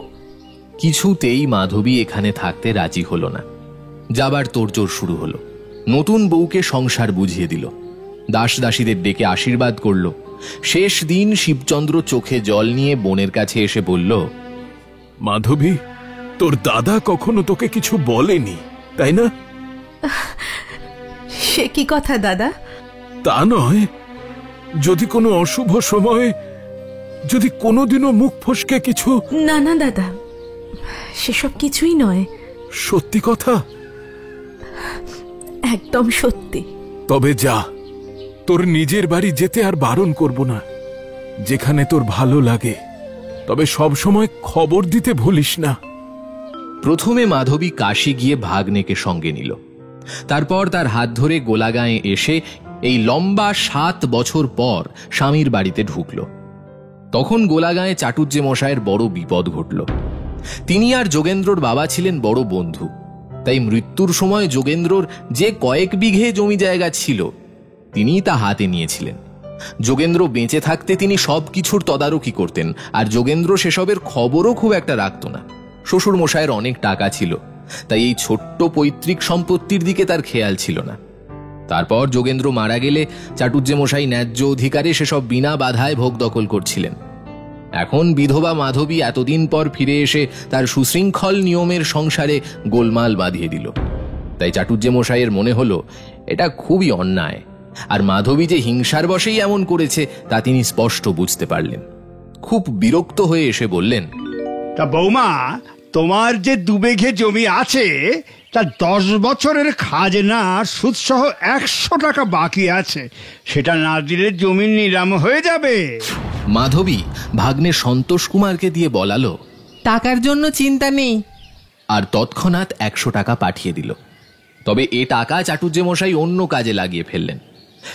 কিছুতেই মাধবী এখানে থাকতে রাজি হলো না। যাবার তোড়জোড় শুরু হলো। নতুন বউকে সংসার বুঝিয়ে দিল, দাস দাসীদের ডেকে আশীর্বাদ করল। শেষ দিন শিবচন্দ্র চোখে জল নিয়ে বোনের কাছে এসে বলল, মাধবী, তোর দাদা কখনো তোকে কিছু বলেনি, তাই না? সে কি কথা দাদা? তা নয়, যদি কোনো অশুভ সময়ে যদি কোনোদিনও মুখ ফসকে কিছু। না না দাদা, সেসব কিছুই নয়। সত্যি কথা? একদম সত্যি। তবে যা, তোর নিজের বাড়ি যেতে আর বারণ করব না। যেখানে তোর ভালো লাগে, তবে সব সময় খবর দিতে ভুলিস না। প্রথমে মাধবী কাশী গিয়ে ভাগ্নেকে সঙ্গে নিল। তারপর তার হাত ধরে গোলাগাঁয়ে এসে এই লম্বা 7 বছর পর স্বামীর বাড়িতে ঢুকল। তখন গোলাগাঁয়ে চাটুজ্জে মশায়ের বড় বিপদ ঘটল। তিনি আর যোগেন্দ্রর বাবা ছিলেন বড় বন্ধু, তাই মৃত্যুর সময় যোগেন্দ্রর যে কয়েক বিঘে জমি জায়গা ছিল তিনিই তা হাতে নিয়েছিলেন। যোগেন্দ্র বেঁচে থাকতে তিনি সব কিছুর তদারকি করতেন, আর যোগেন্দ্র সেসবের খবরও খুব একটা রাখত না। শ্বশুর মশায়ের অনেক টাকা ছিল, তাই এই ছোট্ট পৈতৃক সম্পত্তির দিকে তার খেয়াল ছিল না। তারপর যোগেন্দ্র মারা গেলে চাটুজ্জে মশাই ন্যায্য অধিকারে সেসব বিনা বাধায় ভোগ দখল করছিলেন। এখন বিধবা মাধবী এতদিন পর ফিরে এসে তার সুশৃঙ্খল নিয়মের সংসারে গোলমাল বাঁধিয়ে দিল। তাই চাটুজ্জে মশাইয়ের মনে হলো এটা খুবই অন্যায়, আর মাধবী যে হিংসার বশেই এমন করেছে তা তিনি স্পষ্ট বুঝতে পারলেন। খুব বিরক্ত হয়ে এসে বললেন, তা বৌমা, তোমার যে 2 বিঘে জমি আছে তা 10 বছরের খাজনা সুদসহ 100 টাকা বাকি আছে, সেটা না দিলে জমি নিলাম হয়ে যাবে। মাধবী ভাগ্নে সন্তোষ কুমারকে দিয়ে বলালো, টাকার জন্য চিন্তা নেই, আর তৎক্ষণাৎ 100 টাকা পাঠিয়ে দিল। তবে এ টাকা চাটুজ্জে মশাই অন্য কাজে লাগিয়ে ফেললেন।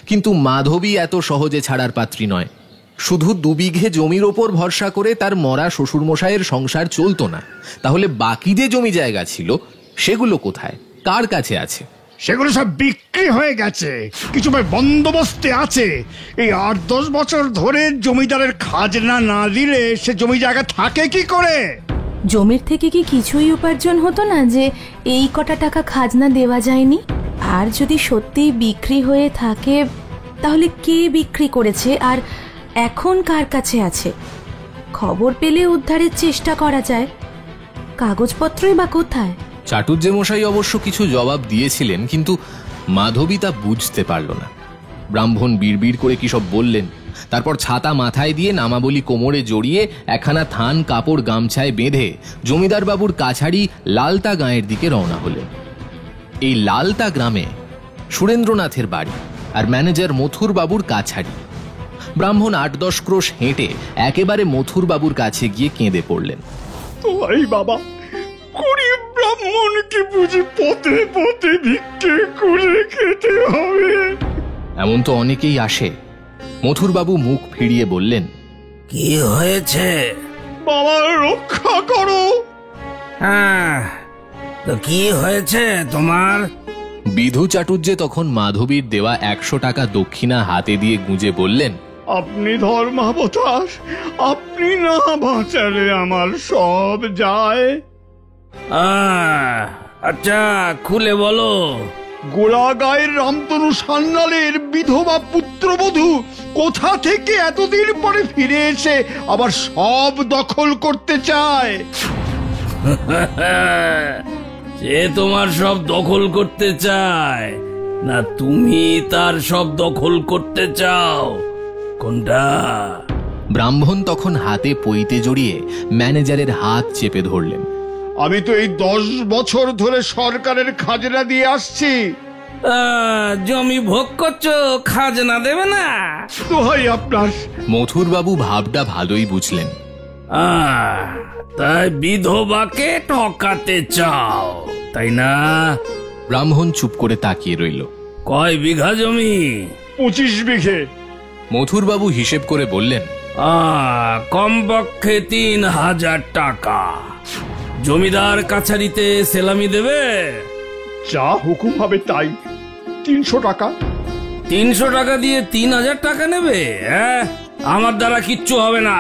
কিন্তু মাধবী এত সহজে ছাড়ার পাত্রী নয়। শুধু 2 বিঘে জমির ওপর ভরসা করে তার মরা শ্বশুর মশাইয়ের সংসার চলতো না। তাহলে বাকি যে জমি জায়গা ছিল সেগুলো কোথায়, কার কাছে আছে? সেগুলো সব বিক্রি হয়ে গেছে, কিছু বন্দোবস্তে আছে। এই 8-10 বছর ধরে জমিদারের খাজনা না দিলে সে জমি জায়গা থাকে কি করে? জমির থেকে কি কিছুই উপার্জন হতো না যে এই কটা টাকা খাজনা দেওয়া যায়নি? আর যদি সত্যি বিক্রি হয়ে থাকে তাহলে কে বিক্রি করেছে আর এখন কার কাছে আছে? খবর পেলে উদ্ধারের চেষ্টা করা যায়, কাগজপত্রই বা কোথায়? চাটুজ্জে মশাই অবশ্য কিছু জবাব দিয়েছিলেন, কিন্তু মাধবী তা বুঝতে পারল না। ব্রাহ্মণ বিড়বিড় করে কি সব বললেন, তারপর ছাতা মাথায় দিয়ে নামাবলী কোমরে জড়িয়ে একখানা থান কাপড় গামছায় বেঁধে জমিদার বাবুর কাছাড়ি লালতা গাঁয়ের দিকে রওনা হলেন। এই লালতা গ্রামে সুরেন্দ্রনাথের বাড়ি আর ম্যানেজার মথুর বাবুর কাছাড়ি। ব্রাহ্মণ 8-10 ক্রোশ হেঁটে একেবারে মথুর বাবুর কাছে গিয়ে কেঁদে পড়লেন। তোই বাবা, গরিব ব্রাহ্মণকে বুঝি পথে পথে ভিক্ষে করে খেতে হবে? এমন তো অনেকেই আসে। মথুরবাবু মুখ ফিরিয়ে বললেন, কি হয়েছে বাবা? রক্ষা করো। হ্যাঁ, তো কি হয়েছে তোমার? বিধু চাটুর্যে তখন মাধবীর দেওয়া 100 টাকা দক্ষিণা হাতে দিয়ে গুঁজে বললেন, আপনি ধর্মাবতার, আপনি না বাঁচালে আমার সব যায়। আচ্ছা, খুলে বলো। গোড়াগাঁয়ের রামতনু সান্যালের বিধবা পুত্রবধূ কোথা থেকে এতদিন পরে ফিরে এসে আবার সব দখল করতে চায়? সে তোমার সব দখল করতে চায় না তুমি তার সব দখল করতে চাও? কোনটা? ব্রাহ্মণ তখন হাতে পইতে জড়িয়ে ম্যানেজারের হাত চেপে ধরলেন। আমি তো এই 10 বছর ধরে সরকারের খাজনা দিয়ে আসছি। জমি ভোগ করছো, খাজনা দেবে না? দোহাই আপনার। মথুরবাবু ভাবটা ভালোই বুঝলেন। তাই বিধবাকে ঠকাতে চাও, তাই না? ব্রাহ্মণ চুপ করে তাকিয়ে রইল। কয় বিঘা জমি? 25 বিঘে। মথুরবাবু হিসেব করে বললেন, কমপক্ষে 3000 টাকা। জমিদার কাছারিতে সেলামি দেবে? যা হুকুম হবে তাই। 300 টাকা। 300 টাকা দিয়ে 3000 টাকা নেবে? আমার দ্বারা কিচ্ছু হবে না।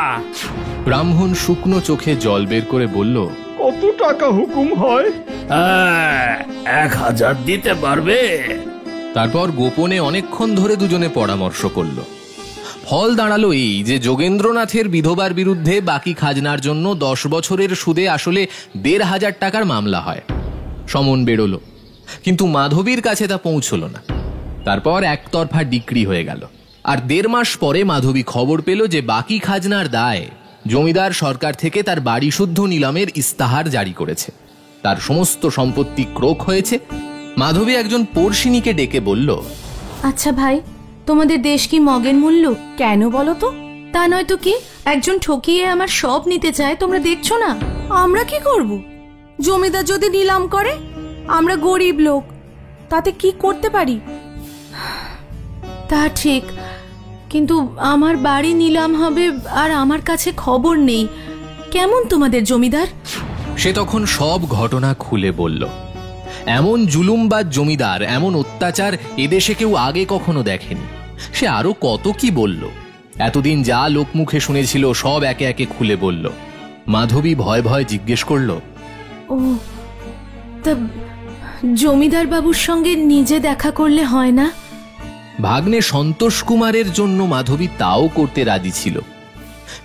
ব্রাহ্মণ শুকনো চোখে জল বের করে বলল, কত টাকা হুকুম হয়? 1000 দিতে পারবে? তারপর গোপনে অনেকক্ষণ ধরে দুজনে পরামর্শ করল। ফল দাঁড়ালো এই যে যোগেন্দ্রনাথের বিধবার বিরুদ্ধে বাকি খাজনার জন্য 10 বছরের সুদে আসলে 1500 টাকার মামলা হয়। সমন বেরোলো, কিন্তু মাধবীর কাছে তা পৌঁছলো না। তারপর একতরফা ডিক্রি হয়ে গেল। আর 1.5 মাস পরে মাধবী খবর পেল যে বাকি খাজনার দায় জমিদার সরকার থেকে তার বাড়ি শুদ্ধ নিলামের ইস্তাহার জারি করেছে। তার সমস্ত সম্পত্তি ক্রোক হয়েছে। মাধবী একজন পড়শিনীকে ডেকে বলল, আচ্ছা ভাই, তোমাদের দেশ কি মগের মূল্য? কেন বলো তো? তা নয় তো কি, একজন ঠকিয়ে আমার সব নিতে চায়, তোমরা দেখছো না? আমরা কি করব? জমিদার যদি নিলাম করে? আমরা গরিব লোক, তাতে কি করতে পারি? তা ঠিক, কিন্তু আমার বাড়ি নিলাম হবে আর আমার কাছে খবর নেই। কেমন তোমাদের জমিদার? সে তখন সব ঘটনা খুলে বলল। এমন জুলুমবাজ জমিদার, এমন অত্যাচার এদেশে কেউ আগে কখনো দেখেনি। সে আরো কত কি বলল। এতদিন যা লোকমুখে শুনেছিল সব একে একে খুলে বলল। মাধবী ভয় ভয় জিজ্ঞেস করল, ও তা জমিদার বাবুর সঙ্গে নিজে দেখা করলে হয় না? ভাগ্নে সন্তোষ কুমারের জন্য মাধবী তাও করতে রাজি ছিল।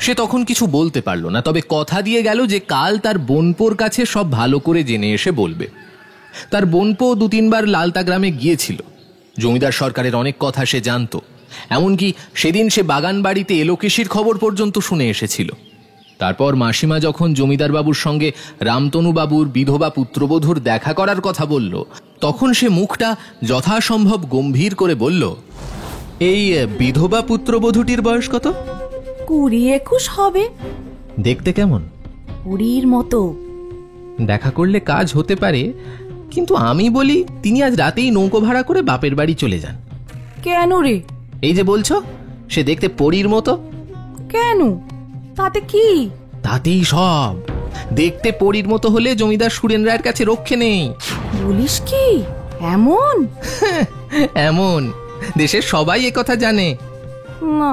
সে তখন কিছু বলতে পারল না, তবে কথা দিয়ে গেল যে কাল তার বোনপোর কাছে সব ভালো করে জেনে এসে বলবে। তার বোনপো 2-3 বার লালতা গ্রামে গিয়েছিল। জমিদার সরকারের অনেক কথা সে জানত। এমনকি সেদিন সে বাগান বাড়িতে এলোকেশির খবর পর্যন্ত শুনে এসেছিল। তারপর মাসিমা যখন জমিদার বাবুর সঙ্গে রামতনু বাবুর বিধবা পুত্রবধূর দেখা করার কথা বলল, তখন সে মুখটা যথাসম্ভব গম্ভীর করে বলল, এই বিধবা পুত্রবধূটির বয়স কত? 20-21 হবে। দেখতে কেমন? 20-র মতো। দেখা করলে কাজ হতে পারে, কিন্তু আমি বলি তিনি আজ রাতেই নৌকো ভাড়া করে বাপের বাড়ি চলে যান। কেন রে? এই যে বলছো সে দেখতে পরীর মতো। কেন? তাতে কি? তাতেই সব। দেখতে পরীর মতো হলে জমিদার সুরেন রায়ের কাছে রক্ষে নেই। বলিস কি? এমন? এমন দেশের সবাই একথা জানে। না,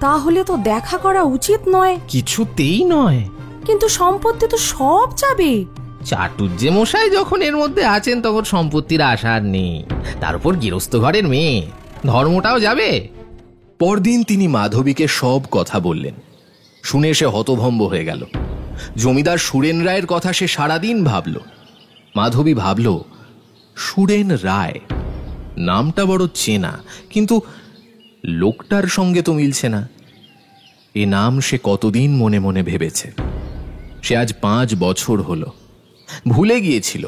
তাহলে তো দেখা করা উচিত নয়। কিছুতেই নয়। কিন্তু সম্পত্তি তো সব যাবে। চাটুর্যে মশাই যখন এর মধ্যে আছেন তখন সম্পত্তির আশা আর নেই। তার উপর গৃহস্থ ঘরের মেয়ে, ধর্মটাও যাবে। পরদিন তিনি মাধবীকে সব কথা বললেন। শুনে সে হতভম্ব হয়ে গেল। জমিদার সুরেন রায়ের কথা সে সারাদিন ভাবল। মাধবী ভাবল, সুরেন রায় নামটা বড় চেনা, কিন্তু লোকটার সঙ্গে তো মিলছে না। এ নাম সে কতদিন মনে মনে ভেবেছে। সে আজ 5 বছর হলো। ভুলে গিয়েছিল,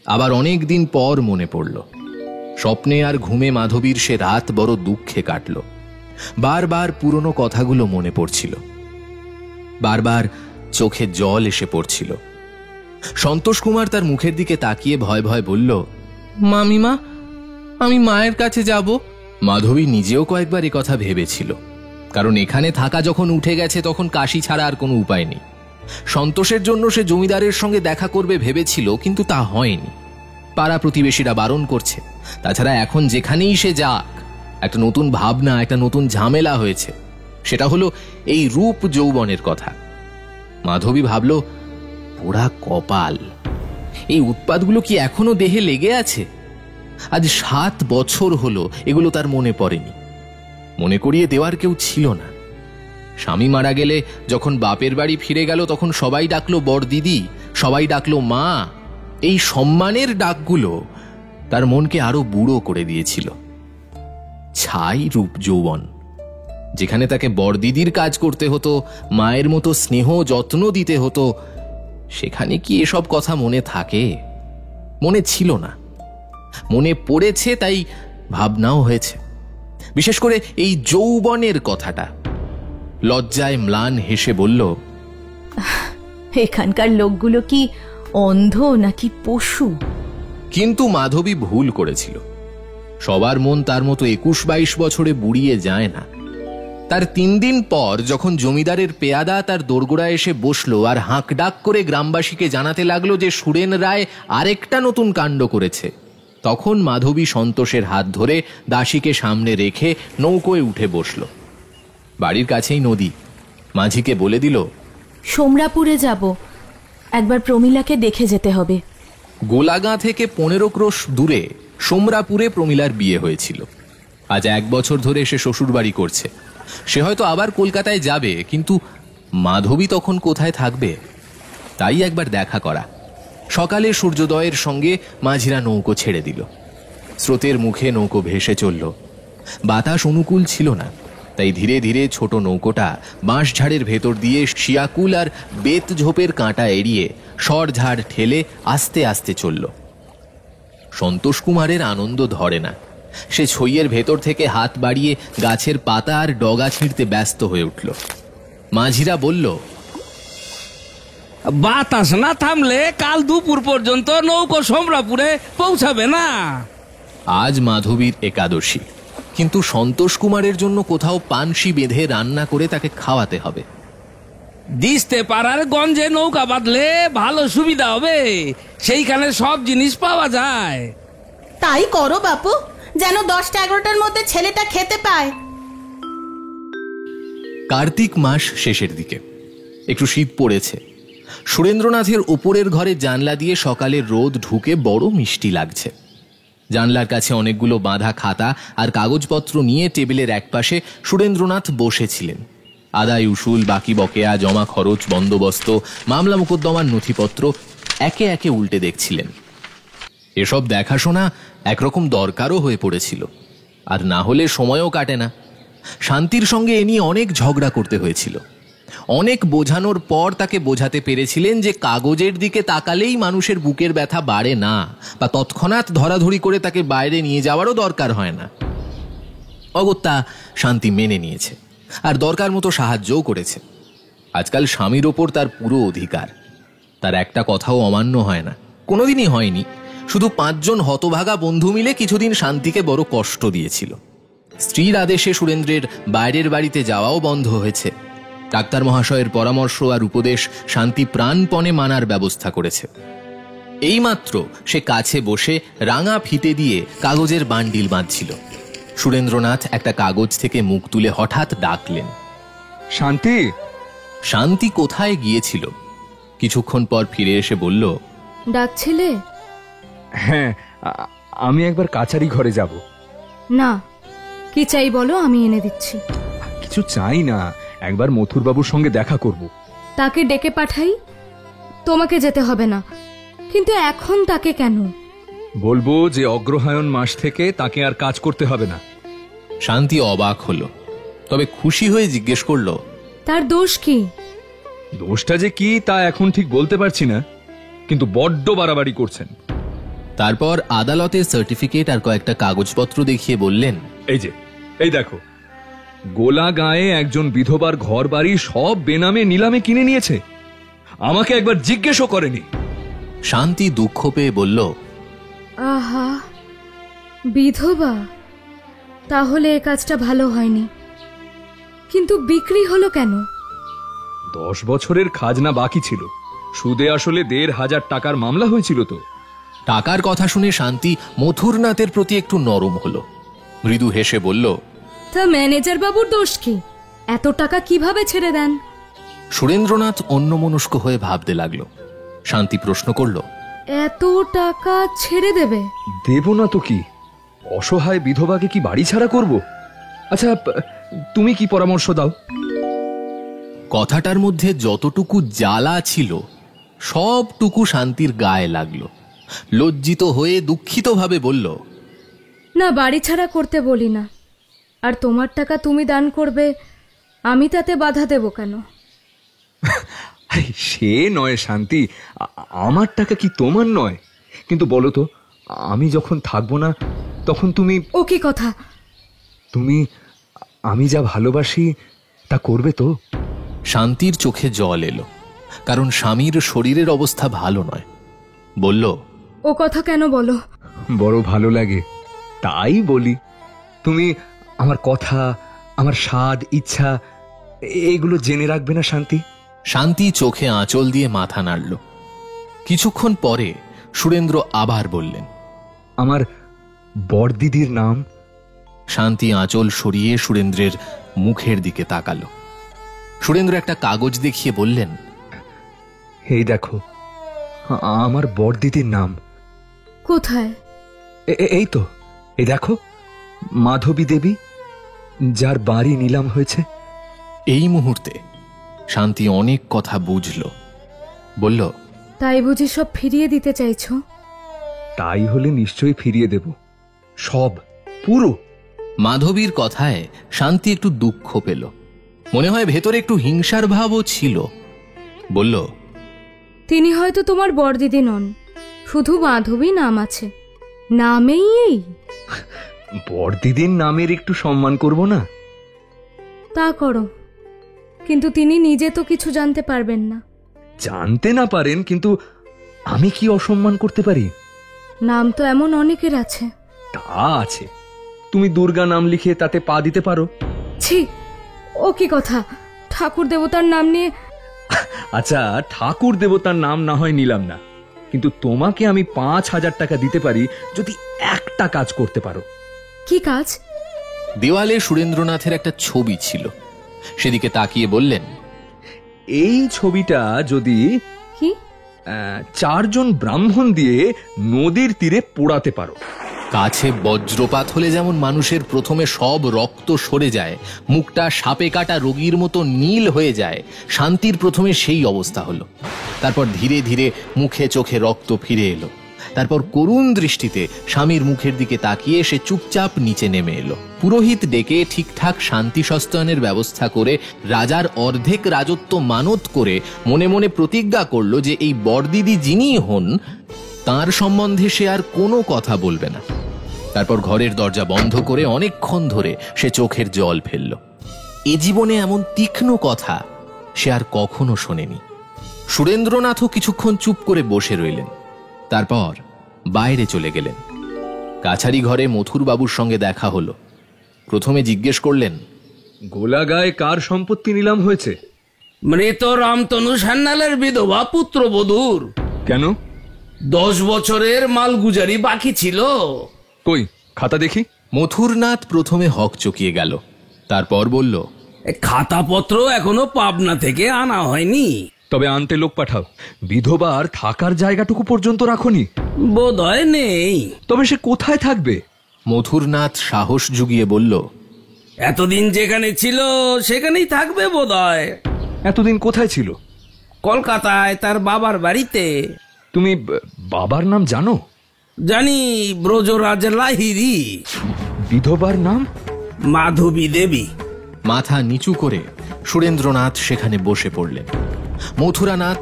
আবার অনেক দিন পর মনে পড়ল। স্বপ্নে আর ঘুমে মাধবীর সে রাত বড় দুঃখে কাটল। বারবার পুরনো কথাগুলো মনে পড়ছিল। বারবার চোখে জল এসে পড়ছিল। সন্তোষ কুমার তার মুখের দিকে তাকিয়ে ভয় ভয় বলল, মামিমা, আমি মায়ের কাছে যাব। মাধবী নিজেও কয়েকবার এ কথা ভেবেছিল, কারণ এখানে থাকা যখন উঠে গেছে তখন কাশি ছাড়া আর কোনো উপায় নেই। সন্তোষের জন্য সে জমিদারের সঙ্গে দেখা করবে ভেবেছিল, কিন্তু তা হয়নি। পাড়া প্রতিবেশীরা বারণ করছে। তাছাড়া এখন যেখানেই সে যাক, একটা নতুন ভাবনা, একটা নতুন ঝামেলা হয়েছে। সেটা হলো এই রূপ যৌবনের কথা। মাধবী ভাবল, পোড়া কপাল, এই উৎপাতগুলো কি এখনো দেহে লেগে আছে? আজ 7 বছর হলো এগুলো তার মনে পড়েনি। মনে করিয়ে দেওয়ার কেউ ছিল না। স্বামী মারা গেলে যখন বাপের বাড়ি ফিরে গেল, তখন সবাই ডাকলো বড় দিদি, সবাই ডাকলো মা। এই সম্মানের ডাকগুলো তার মনকে আরো বুড়ো করে দিয়েছিল। ছাই রূপ যৌবন, যেখানে তাকে বড়দিদির কাজ করতে হতো, মায়ের মতো স্নেহ যত্ন দিতে হতো, সেখানে কি এসব কথা মনে থাকে? মনে ছিল না। মনে পড়েছে, তাই ভাবনাও হয়েছে। বিশেষ করে এই যৌবনের কথাটা। লজ্জায় ম্লান হেসে বলল, এখানকার লোকগুলো কি অন্ধ নাকি পশু? কিন্তু মাধবী ভুল করেছিল। সবার মন তার মতো 21-22 বছরে বুড়িয়ে যায় না। তার 3 দিন পর যখন জমিদারের পেয়াদা তার দোরগোড়ায় এসে বসলো আর হাঁক ডাক করে গ্রামবাসীকে জানাতে লাগলো যে সুরেন রায় আরেকটা নতুন কাণ্ড করেছে, তখন মাধবী সন্তোষের হাত ধরে দাসীকে সামনে রেখে নৌকোয় উঠে বসল। বাড়ির কাছেই নদী। মাঝিকে বলে দিল, সোমরাপুরে যাব, একবার প্রমীলাকে দেখে যেতে হবে। গোলাগাঁ থেকে 15 ক্রোশ দূরে সোমরাপুরে প্রমীলার বিয়ে হয়েছিল। আজ 1 বছর ধরে সে শ্বশুর বাড়ি করছে। সে হয়তো আবার কলকাতায় যাবে, কিন্তু মাধবী তখন কোথায় থাকবে? তাই একবার দেখা করা। সকালে সূর্যোদয়ের সঙ্গে মাঝিরা নৌকো ছেড়ে দিল। স্রোতের মুখে নৌকো ভেসে চলল। বাতাস অনুকূল ছিল না, তাই ধীরে ধীরে ছোট নৌকোটা বাঁশঝাড়ের ভেতর দিয়ে শিয়াকুল আর বেত ঝোপের কাঁটা এড়িয়ে সরঝাড় ঠেলে আস্তে আস্তে চলল। সন্তোষ কুমারের আনন্দ ধরে না। সে ছইয়ের ভেতর থেকে হাত বাড়িয়ে গাছের পাতা আর ডগা ছিঁড়তে ব্যস্ত হয়ে উঠল। মাঝিরা বলল, বাতাস না থামলে কাল দুপুর পর্যন্ত নৌকো সোমরাপুরে পৌঁছাবে না। আজ মাধবীর একাদশী, কিন্তু সন্তোষ কুমারের জন্য কোথাও পানসি বেঁধে রান্না করে তাকে খাওয়াতে হবে। দিস্তে পাড়ার গঞ্জে নৌকা বাঁধলে ভালো সুবিধা হবে, সেইখানে সব জিনিস পাওয়া যায়। তাই করো বাপু, যেন 10টা-11টার মধ্যে ছেলেটা খেতে পায়। কার্তিক মাস শেষের দিকে, একটু শীত পড়েছে। সুরেন্দ্রনাথের ওপরের ঘরে জানলা দিয়ে সকালের রোদ ঢুকে বড় মিষ্টি লাগছে। জানলার কাছে অনেকগুলো বাঁধা খাতা আর কাগজপত্র নিয়ে টেবিলের একপাশে সুরেন্দ্রনাথ বসেছিলেন। আদায় উসুল, বাকি বকেয়া, জমা খরচ, বন্দোবস্ত, মামলা মোকদ্দমার নথিপত্র একে একে উল্টে দেখছিলেন। এসব দেখাশোনা একরকম দরকারও হয়ে পড়েছিল, আর না হলে সময়ও কাটে না। শান্তির সঙ্গে এ নিয়ে অনেক ঝগড়া করতে হয়েছিল। অনেক বোঝানোর পর তাকে বোঝাতে পেরেছিলেন যে কাগজের দিকে তাকালেই মানুষের বুকের ব্যথা বাড়ে না, বা তৎক্ষণাৎ ধরাধরি করে তাকে বাইরে নিয়ে যাওয়ারও দরকার হয় না। অগত্যা শান্তি মেনে নিয়েছে, আর দরকার মতো সাহায্যও করেছে। আজকাল স্বামীর ওপর তার পুরো অধিকার। তার একটা কথাও অমান্য হয় না, কোনোদিনই হয়নি। শুধু 5 জন হতভাগা বন্ধু মিলে কিছুদিন শান্তিকে বড় কষ্ট দিয়েছিল। স্ত্রীর আদেশে সুরেন্দ্রের বাইরের বাড়িতে যাওয়াও বন্ধ হয়েছে। ডাক্তার মহাশয়ের পরামর্শ আর উপদেশ শান্তি প্রাণপণে মানার ব্যবস্থা করেছে। এইমাত্র সে কাছে বসে রাঙা ফিতে দিয়ে কাগজের বান্ডিল বাঁধছিল। সুরেন্দ্রনাথ একটা কাগজ থেকে মুখ তুলে হঠাৎ ডাকলেন, শান্তি। শান্তি কোথায় গিয়েছিল? কিছুক্ষণ পর ফিরে এসে বলল, ডাকছিলে? হ্যাঁ, আমি একবার কাছারি ঘরে যাব। না, কি চাই বলো, আমি এনে দিচ্ছি। কিছু চাই না, একবার মথুরবাবুর সঙ্গে দেখা করব। তাকে ডেকে পাঠাই? তোমাকে যেতে হবে না, কিন্তু এখন তাকে কেন? বলবো যে অগ্রহায়ণ মাস থেকে তাকে আর কাজ করতে হবে না। শান্তি অবাক হলো, তবে খুশি হয়ে জিজ্ঞেস করলো, তার দোষ কি? দোষটা যে কি তা এখন ঠিক বলতে পারছি না, কিন্তু বড্ড বাড়াবাড়ি করছেন। তারপর আদালতের সার্টিফিকেট আর কয়েকটা কাগজপত্র দেখিয়ে বললেন, এই দেখো, গোলা গাঁয়ে একজন বিধবার ঘর বাড়ি সব বেনামে নিলামে কিনে নিয়েছে, আমাকে একবার জিজ্ঞেসও করেনি। শান্তি দুঃখ পেয়ে বলল, আহা, বিধবা? তাহলে এ কাজটা ভালো হয়নি, কিন্তু বিক্রি হলো কেন? 10 বছরের খাজনা বাকি ছিল, সুদে আসলে 1,500 টাকার মামলা হয়েছিল। তো টাকার কথা শুনে শান্তি মথুরনাথের প্রতি একটু নরম হলো। মৃদু হেসে বলল, তা ম্যানেজার বাবুর দোষ কি? এত টাকা কিভাবে ছেড়ে দেন? সুরেন্দ্রনাথ অন্যমনস্ক হয়ে ভাবতে লাগলো। শান্তি প্রশ্ন করল, এত টাকা ছেড়ে দেবে? দেব না তো কি, অসহায় বিধবাকে কি বাড়ি ছাড়া করব? আচ্ছা, তুমি কি পরামর্শ দাও? কথাটার মধ্যে যতটুকু জ্বালা ছিল সবটুকু শান্তির গায়ে লাগলো। লজ্জিত হয়ে দুঃখিতভাবে বলল, না, বাড়ি ছাড়া করতে বলি না। আর তোমার টাকা তুমি দান করবে, আমি তাতে বাধা দেব কেন? সে নয় শান্তি, আমার টাকা কি তোমার নয়? কিন্তু বলো তো, আমি যখন থাকবো না তখন তুমি... ও কি কথা? তুমি আমি যা ভালোবাসি তা করবে তো? শান্তির চোখে জল এলো, কারণ স্বামীর শরীরের অবস্থা ভালো নয়। বলল, ও কথা কেন বলো? বড় ভালো লাগে তাই বলি। তুমি আমার কথা, আমার স্বাদ, ইচ্ছা এগুলো জেনে রাখবে না শান্তি? শান্তি চোখে আঁচল দিয়ে মাথা নাড়ল। কিছুক্ষণ পরে সুরেন্দ্র আবার বললেন, আমার বড়দিদির নাম? শান্তি আঁচল সরিয়ে সুরেন্দ্রের মুখের দিকে তাকালো। সুরেন্দ্র একটা কাগজ দেখিয়ে বললেন, এই দেখো, আমার বড়দিদির নাম। কোথায়? এই তো, এই দেখো, মাধবী দেবী, যার বাড়ি নিলাম হয়েছে। এই মুহূর্তে শান্তি অনেক কথা বুঝল। বলল, তাই বুঝি সব ফিরিয়ে দিতে চাইছো? তাই হলে নিশ্চয়ই ফিরিয়ে দেব, সব, পুরো। মাধবীর কথায় শান্তি একটু দুঃখ পেল। মনে হয় ভেতরে একটু হিংসার ভাবও ছিল। বলল, তিনি হয়তো তোমার বড়দিদি নন, শুধু মাধবী নাম আছে, নামেই এই। বড়দিদির নামের একটু সম্মান করব না? তা করো, কিন্তু তিনি নিজে তো কিছু জানতে পারবেন না। জানতে না পারেন, কিন্তু আমি কি অসম্মান করতে পারি? নাম তো এমন অনেকের আছে। তা আছে, তুমি দুর্গা নাম লিখে তাতে পা দিতে পারো। ছি, ও কি কথা? ঠাকুর দেবতার নাম নিয়ে... আচ্ছা, ঠাকুর দেবতার নাম না হয় নিলাম না, কিন্তু তোমাকে আমি 5,000 টাকা দিতে পারি যদি একটা কাজ করতে পারো। কি কাজ? দেওয়ালে সুরেন্দ্রনাথের একটা ছবি ছিল, সেদিকে তাকিয়ে বললেন, এই ছবিটা যদি কি 4 জন ব্রাহ্মণ দিয়ে নদীর তীরে পোড়াতে পারো। কাছে বজ্রপাত হলে যেমন মানুষের প্রথমে সব রক্ত সরে যায়, মুখটা সাপে কাটা রোগীর মতো নীল হয়ে যায়, শান্তির প্রথমে সেই অবস্থা হলো। তারপর ধীরে ধীরে মুখে চোখে রক্ত ফিরে এলো। তারপর করুণ দৃষ্টিতে স্বামীর মুখের দিকে তাকিয়ে সে চুপচাপ নিচে নেমে এলো। পুরোহিত ডেকে ঠিকঠাক শান্তি সস্তায়নের ব্যবস্থা করে রাজার অর্ধেক রাজত্ব মানত করে মনে মনে প্রতিজ্ঞা করলো যে এই বড়দিদি যিনিই হন তার সম্বন্ধে সে আর কোনো কথা বলবে না। তারপর ঘরের দরজা বন্ধ করে অনেকক্ষণ ধরে সে চোখের জল ফেলল। এ জীবনে এমন তীক্ষ্ণ কথা সে আর কখনো শোনেনি। সুরেন্দ্রনাথও কিছুক্ষণ চুপ করে বসে রইলেন, তারপর বাইরে চলে গেলেন। কাছারি ঘরে মথুরবাবুর সঙ্গে দেখা হলো। প্রথমে জিজ্ঞেস করলেন, গোলাগায় কার সম্পত্তি নিলাম হয়েছে? মৃত রামতনু সান্যালের বিধবা পুত্রবধূর। কেন? 10 বছরের মালগুজারি বাকি ছিল। কই খাতা দেখি। মথুরনাথ প্রথমে হক চকিয়ে গেল, তারপর বলল, খাতাপত্র এখনো পাবনা থেকে আনা হয়নি। তবে আনতে লোক পাঠাও। বিধবার থাকার জায়গাটুকু পর্যন্ত রাখনি? বোধহয় নেই। তবে সে কোথায় থাকবে? মথুরনাথ সাহস জুগিয়ে বলল, এতদিন যেখানে ছিল সেখানেই থাকবে বোধহয়। এতদিন কোথায় ছিল? কলকাতায় তার বাবার বাড়িতে। তুমি বাবার নাম জানো? জানি, ব্রজরাজ লাহিড়ী। বিধবার নাম? মাধবী দেবী। মাথা নিচু করে সুরেন্দ্রনাথ সেখানে বসে পড়লেন। মথুরানাথ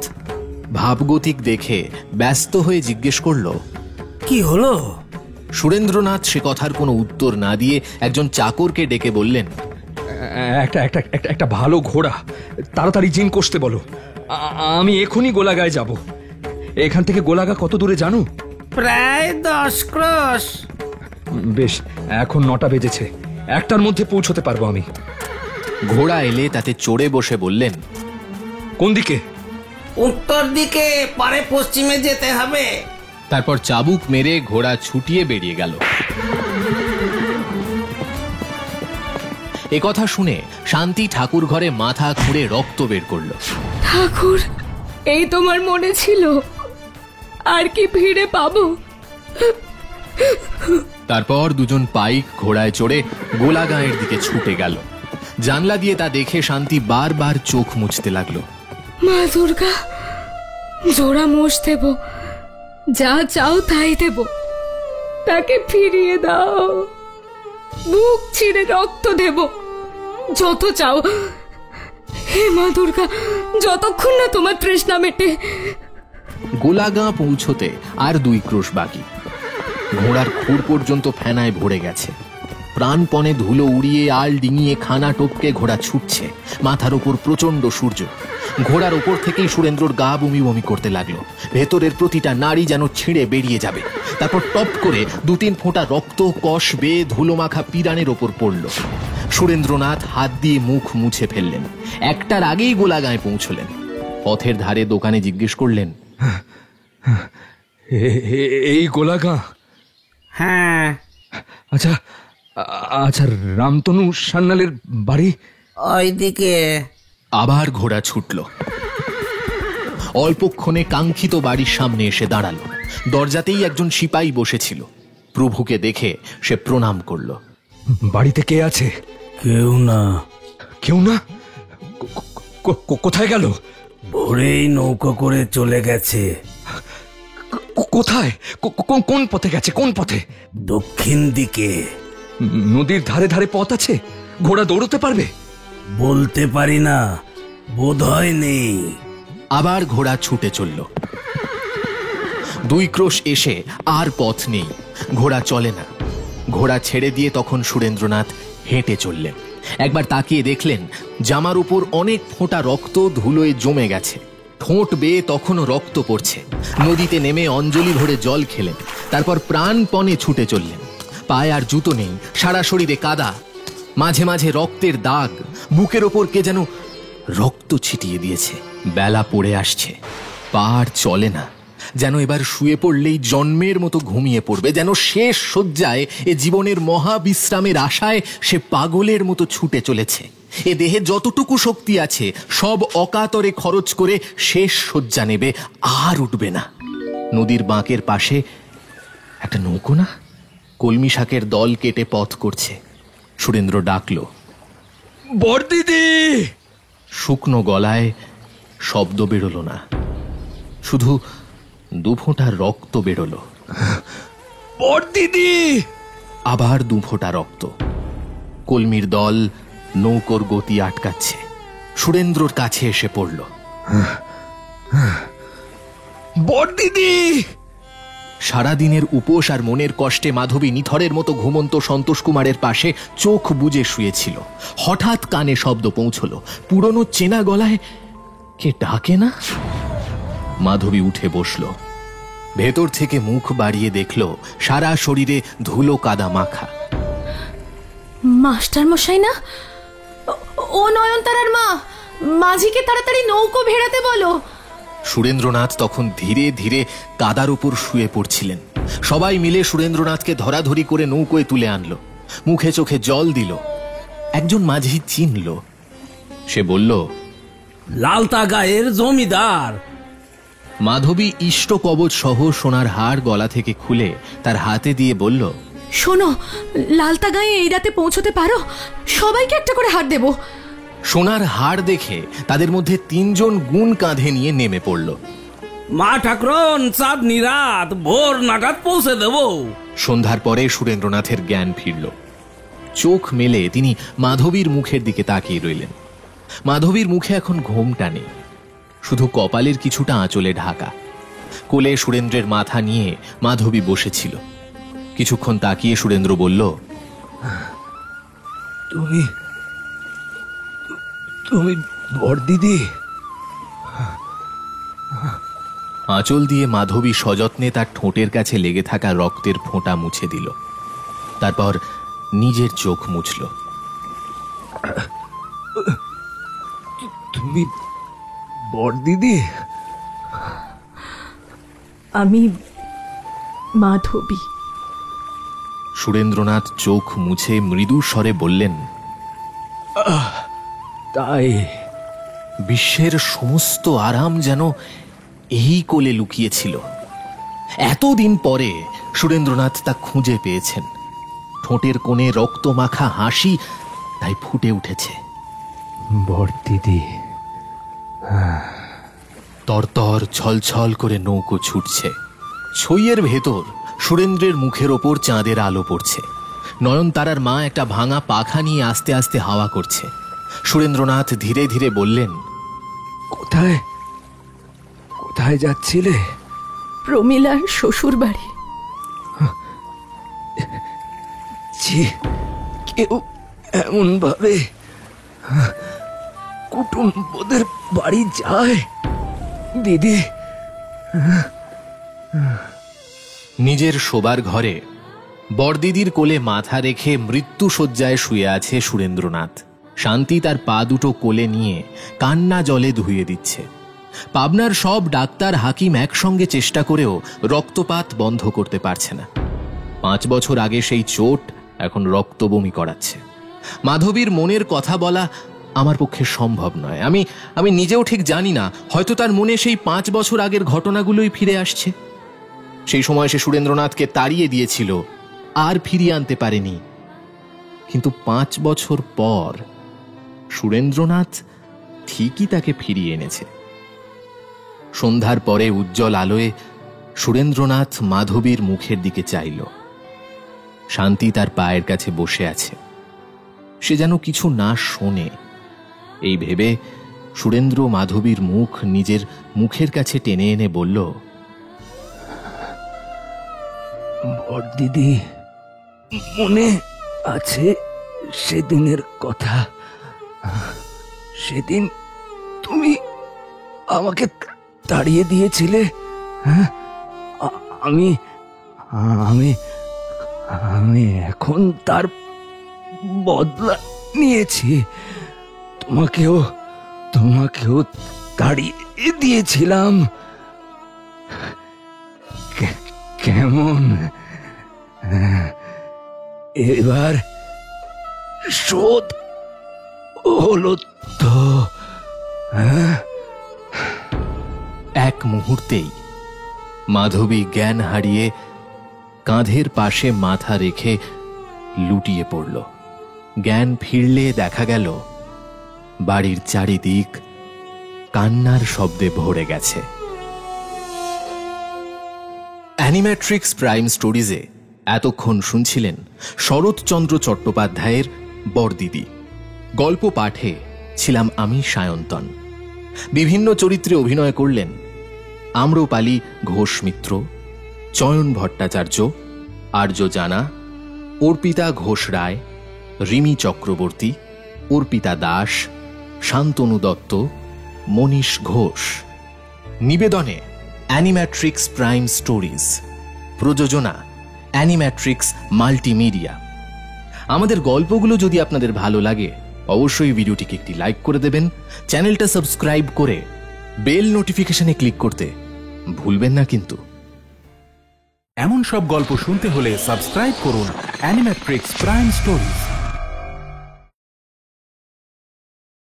ভাবগতিক দেখে ব্যস্ত হয়ে জিজ্ঞেস করল, কি হলো? সুরেন্দ্রনাথ সে কথার কোনো উত্তর না দিয়ে একজন চাকরকে ডেকে বললেন, একটা ভালো ঘোড়া তাড়াতাড়ি জিন কষতে বলো, আমি এখনই গোলাগায় যাব। এখান থেকে গোলাগা কত দূরে জানো? প্রায় 10 ক্রোশ। বেশ, এখন 9টা বেজেছে, 1টার মধ্যে পৌঁছতে পারবো আমি। ঘোড়া এলে তাতে চড়ে বসে বললেন, কোন দিকে? উত্তর দিকে, পারে পশ্চিমে যেতে হবে। তারপর চাবুক মেরে ঘোড়া ছুটিয়ে বেরিয়ে গেল। একথা শুনে শান্তি ঠাকুর ঘরে মাথা খুঁড়ে রক্ত বের করল। ঠাকুর, এই তোমার মনে ছিল, আর কি ফিরে পাবো? তারপর দুজন পাইক ঘোড়ায় চড়ে গোলাগাঁয়ের দিকে ছুটে গেল। জানলা দিয়ে তা দেখে শান্তি বারবার চোখ মুছতে লাগলো। মা দুর্গা, জোড়া মোষ দেব, যা চাও তাই দেব, তাকে ফিরিয়ে দাও। বুক ছিঁড়ে রক্ত দেব, যত চাও। হে মা দুর্গা, যতক্ষণ না তোমার তৃষ্ণা মেটে। গোলাগাঁ পৌঁছতে আর 2 ক্রোশ বাকি। ঘোড়ার খুর পর্যন্ত ফেনায় ভরে গেছে। প্রাণপণে ধুলো উড়িয়ে আল ডিঙিয়ে খানা টপকে ঘোড়া ছুটছে। মাথার ওপর প্রচন্ড সূর্য। ঘোড়ার ওপর থেকেই সুরেন্দ্রর গা বমি বমি করতে লাগলো। ভেতরের প্রতিটা নাড়ি যেন ছিঁড়ে বেরিয়ে যাবে। তারপর টপ করে 2-3 ফোঁটা রক্ত কষ বেয়ে ধুলো মাখা পিরানের ওপর পড়ল। সুরেন্দ্রনাথ হাত দিয়ে মুখ মুছে ফেললেন। একটার আগেই গোলাগাঁয়ে পৌঁছলেন। পথের ধারে দোকানে জিজ্ঞেস করলেন, এই গোলাগাঁ? হ্যাঁ। আচ্ছা আচ্ছা, রামতনু সান্যালের বাড়ি ওইদিকে। আবার ঘোড়া ছুটল। অল্পক্ষণে কাঙ্ক্ষিত বাড়ির সামনে এসে দাঁড়ালো। দরজাতেই একজন সিপাহী বসেছিল। প্রভুকে দেখে সে প্রণাম করল। বাড়িতে কে আছে? কেউ না। কেউ না? কোথায় গেল? ভোরেই নৌকো করে চলে গেছে। কোথায়? কোন পথে গেছে? কোন পথে? দক্ষিণ দিকে। নদীর ধারে ধারে পথ আছে? ঘোড়া দৌড়তে পারবে? বলতে পারি না, বোধহয় নেই। আবার ঘোড়া ছুটে চলল। 2 ক্রোশ এসে আর পথ নেই। ঘোড়া চলে না। ঘোড়া ছেড়ে দিয়ে তখন সুরেন্দ্রনাথ হেঁটে চললেন। একবার তাকিয়ে দেখলেন জামার উপর অনেক ফোঁটা রক্ত ধুলোয় জমে গেছে। ঠোঁট বেয়ে তখনও রক্ত পড়ছে। নদীতে নেমে অঞ্জলি ভরে জল খেলেন। তারপর প্রাণপণে ছুটে চললেন। পায়ে আর জুতো নেই, সারা শরীরে কাদা, মাঝে মাঝে রক্তের দাগ। বুকের ওপর কে যেন রক্ত ছিটিয়ে দিয়েছে। বেলা পড়ে আসছে। পা আর চলে না। যেন এবার শুয়ে পড়লেই জন্মের মতো ঘুমিয়ে পড়বে। যেন শেষ শয্যায় এ জীবনের মহাবিশ্রামের আশায় সে পাগলের মতো ছুটে চলেছে। এ দেহে যতটুকু শক্তি আছে সব অকাতরে খরচ করে শেষ শয্যা নেবে, আর উঠবে না। নদীর বাঁকের পাশে একটা নৌকো না? কলমি শাকের দল কেটে পথ করছে। সুরেন্দ্র ডাকল, বড়দিদি। শুকনো গলায় শব্দ বেরোলো না, শুধু 2 ফোঁটা রক্ত বেরোলো। বড়দিদি। আবার 2 ফোঁটা রক্ত। কলমির দল নৌকোর গতি আটকাচ্ছে। সুরেন্দ্রর কাছে এসে পড়ল। বড়দিদি। সারাদিনের উপোস আর মনের কষ্টে মাধবী নিথরের মতো ঘুমন্ত সন্তোষ কুমারের পাশে চোখ বুজে শুয়েছিল। হঠাৎ কানে শব্দ পৌঁছল। পুরনো চেনা গলায় কে ডাকে না? মাধবী উঠে বসল। ভেতর থেকে মুখ বাড়িয়ে দেখল সারা শরীরে ধুলো কাদা মাখা। মাস্টার মশাই না? ও নয়নতারার মা, মাঝিকে তাড়াতাড়ি নৌকো ভেড়াতে বলো। সুরেন্দ্রনাথ তখন ধীরে ধীরে কাদার উপর শুয়ে পড়ছিলেন। সবাই মিলে সুরেন্দ্রনাথকে ধরাধরি করে নৌকোয় তুলে আনলো। মুখে চোখে জল দিল। একজন মাঝি চিনল। সে বলল, লালতা গায়ের জমিদার। মাধবী ইষ্ট কবচ সহ সোনার হার গলা থেকে খুলে তার হাতে দিয়ে বলল, শোনো, লালতা গায়ে এই রাতে পৌঁছতে পারো? সবাইকে একটা করে হার দেব। সোনার হার দেখে তাদের মধ্যে 3 জন গুণ কাঁধে নিয়ে নেমে পড়ল। মা ঠাকুরন, চাঁদনি রাত, ভোর নাগাদ পৌঁছে দেব। সন্ধ্যার পরে সুরেন্দ্রনাথের জ্ঞান ফিরল। চোখ মেলে তিনি মাধবীর মুখের দিকে তাকিয়ে রইলেন। মাধবীর মুখে এখন ঘোমটা নেই, শুধু কপালের কিছুটা আঁচলে ঢাকা। কোলে সুরেন্দ্রের মাথা নিয়ে মাধবী বসেছিল। কিছুক্ষণ তাকিয়ে সুরেন্দ্র বলল, তুমি তুমি বড়দিদি? আঁচল দিয়ে মাধবী সযত্নে তার ঠোঁটের কাছে লেগে থাকা রক্তের ফোঁটা মুছে দিল। তারপর নিজের চোখ মুছল। তুমি বড়দিদি? আমি মাধবী। সুরেন্দ্রনাথ চোখ মুছে মৃদু স্বরে বললেন, তাই বিশ্বের সমস্ত আরাম যেন এই কোলে লুকিয়েছিল। এতদিন পরে সুরেন্দ্রনাথ তা খুঁজে পেয়েছেন। ঠোঁটের কোণে রক্তমাখা হাসি তাই ফুটে উঠেছে। বড়দিদি, তরতর ছলছল করে নৌকো ছুটছে। ছইয়ের ভেতর সুরেন্দ্রের মুখের ওপর চাঁদের আলো পড়ছে। নয়নতারার মা একটা ভাঙা পাখা নিয়ে আস্তে আস্তে হাওয়া করছে। সুরেন্দ্রনাথ ধীরে ধীরে বললেন, কোথায় কোথায় যাচ্ছিলে? প্রমীলার শ্বশুর বাড়ি। ছি, কেউ এমন ভাবে কুটুম্বদের বাড়ি যায়? দিদি, নিজের শোবার ঘরে বড়দিদির কোলে মাথা রেখে মৃত্যু শয্যায় শুয়ে আছে সুরেন্দ্রনাথ। শান্তি তার পা দুটো কোলে নিয়ে কান্না জলে ধুয়ে দিচ্ছে। পাবনার সব ডাক্তার হাকিম একসঙ্গে চেষ্টা করেও রক্তপাত বন্ধ করতে পারছে না। 5 বছর আগে সেই চোট এখন রক্ত বমি করাচ্ছে। মাধবীর মনের কথা বলা আমার পক্ষে সম্ভব নয়। আমি নিজেও ঠিক জানি না, হয়তো তার মনে সেই 5 বছর আগের ঘটনাগুলোই ফিরে আসছে। সেই সময় সে সুরেন্দ্রনাথকে তাড়িয়ে দিয়েছিল, আর ফিরিয়ে আনতে পারেনি। কিন্তু 5 বছর পর সুরেন্দ্রনাথ ঠিকই তাকে ফিরিয়ে এনেছে। সন্ধ্যার পরে উজ্জ্বল আলোয় সুরেন্দ্রনাথ মাধবীর মুখের দিকে চাইল। শান্তি তার পায়ের কাছে বসে আছে। সে যেন কিছু না শোনে। এই ভেবে সুরেন্দ্র মাধবীর মুখ নিজের মুখের কাছে টেনে এনে বলল, বড়দিদি, মনে আছে সেদিনের কথা? সেদিন তুমি আমাকে তাড়িয়ে দিয়েছিলে। হ্যাঁ, আমি আমি আমি এখন তার বদলা নিয়েছি। তোমাকেও তাড়িয়ে দিয়েছিলাম। কেমন এবার শোধ হলো তো? এক মুহূর্তেই মাধবী জ্ঞান হারিয়ে কাঁধের পাশে মাথা রেখে লুটিয়ে পড়ল। জ্ঞান ফিরলে দেখা গেল বাড়ির চারিদিক কান্নার শব্দে ভরে গেছে। অ্যানিম্যাট্রিক্স প্রাইম স্টোরিজে এতক্ষণ শুনছিলেন শরৎচন্দ্র চট্টোপাধ্যায়ের বড়দিদি। গল্প পাঠে ছিলাম আমি সায়ন্তন। বিভিন্ন চরিত্রে অভিনয় করলেন আম্রপালি ঘোষ মিত্র, চয়ন ভট্টাচার্য, আর্য জানা, অর্পিতা ঘোষ রায়, রিমি চক্রবর্তী, অর্পিতা দাস, শান্তনু দত্ত, মনীষ ঘোষ। নিবেদনে অ্যানিম্যাট্রিক্স প্রাইম স্টোরিজ, প্রযোজনা অ্যানিম্যাট্রিক্স মাল্টিমিডিয়া। আমাদের গল্পগুলো যদি আপনাদের ভালো লাগে অবশ্যই ভিডিওটিকে একটি লাইক করে দেবেন। চ্যানেলটা সাবস্ক্রাইব করে বেল নোটিফিকেশনে ক্লিক করতে ভুলবেন না কিন্তু। এমন সব গল্প শুনতে হলে সাবস্ক্রাইব করুন অ্যানিম্যাট্রিক্স প্রাইম স্টোরিজ।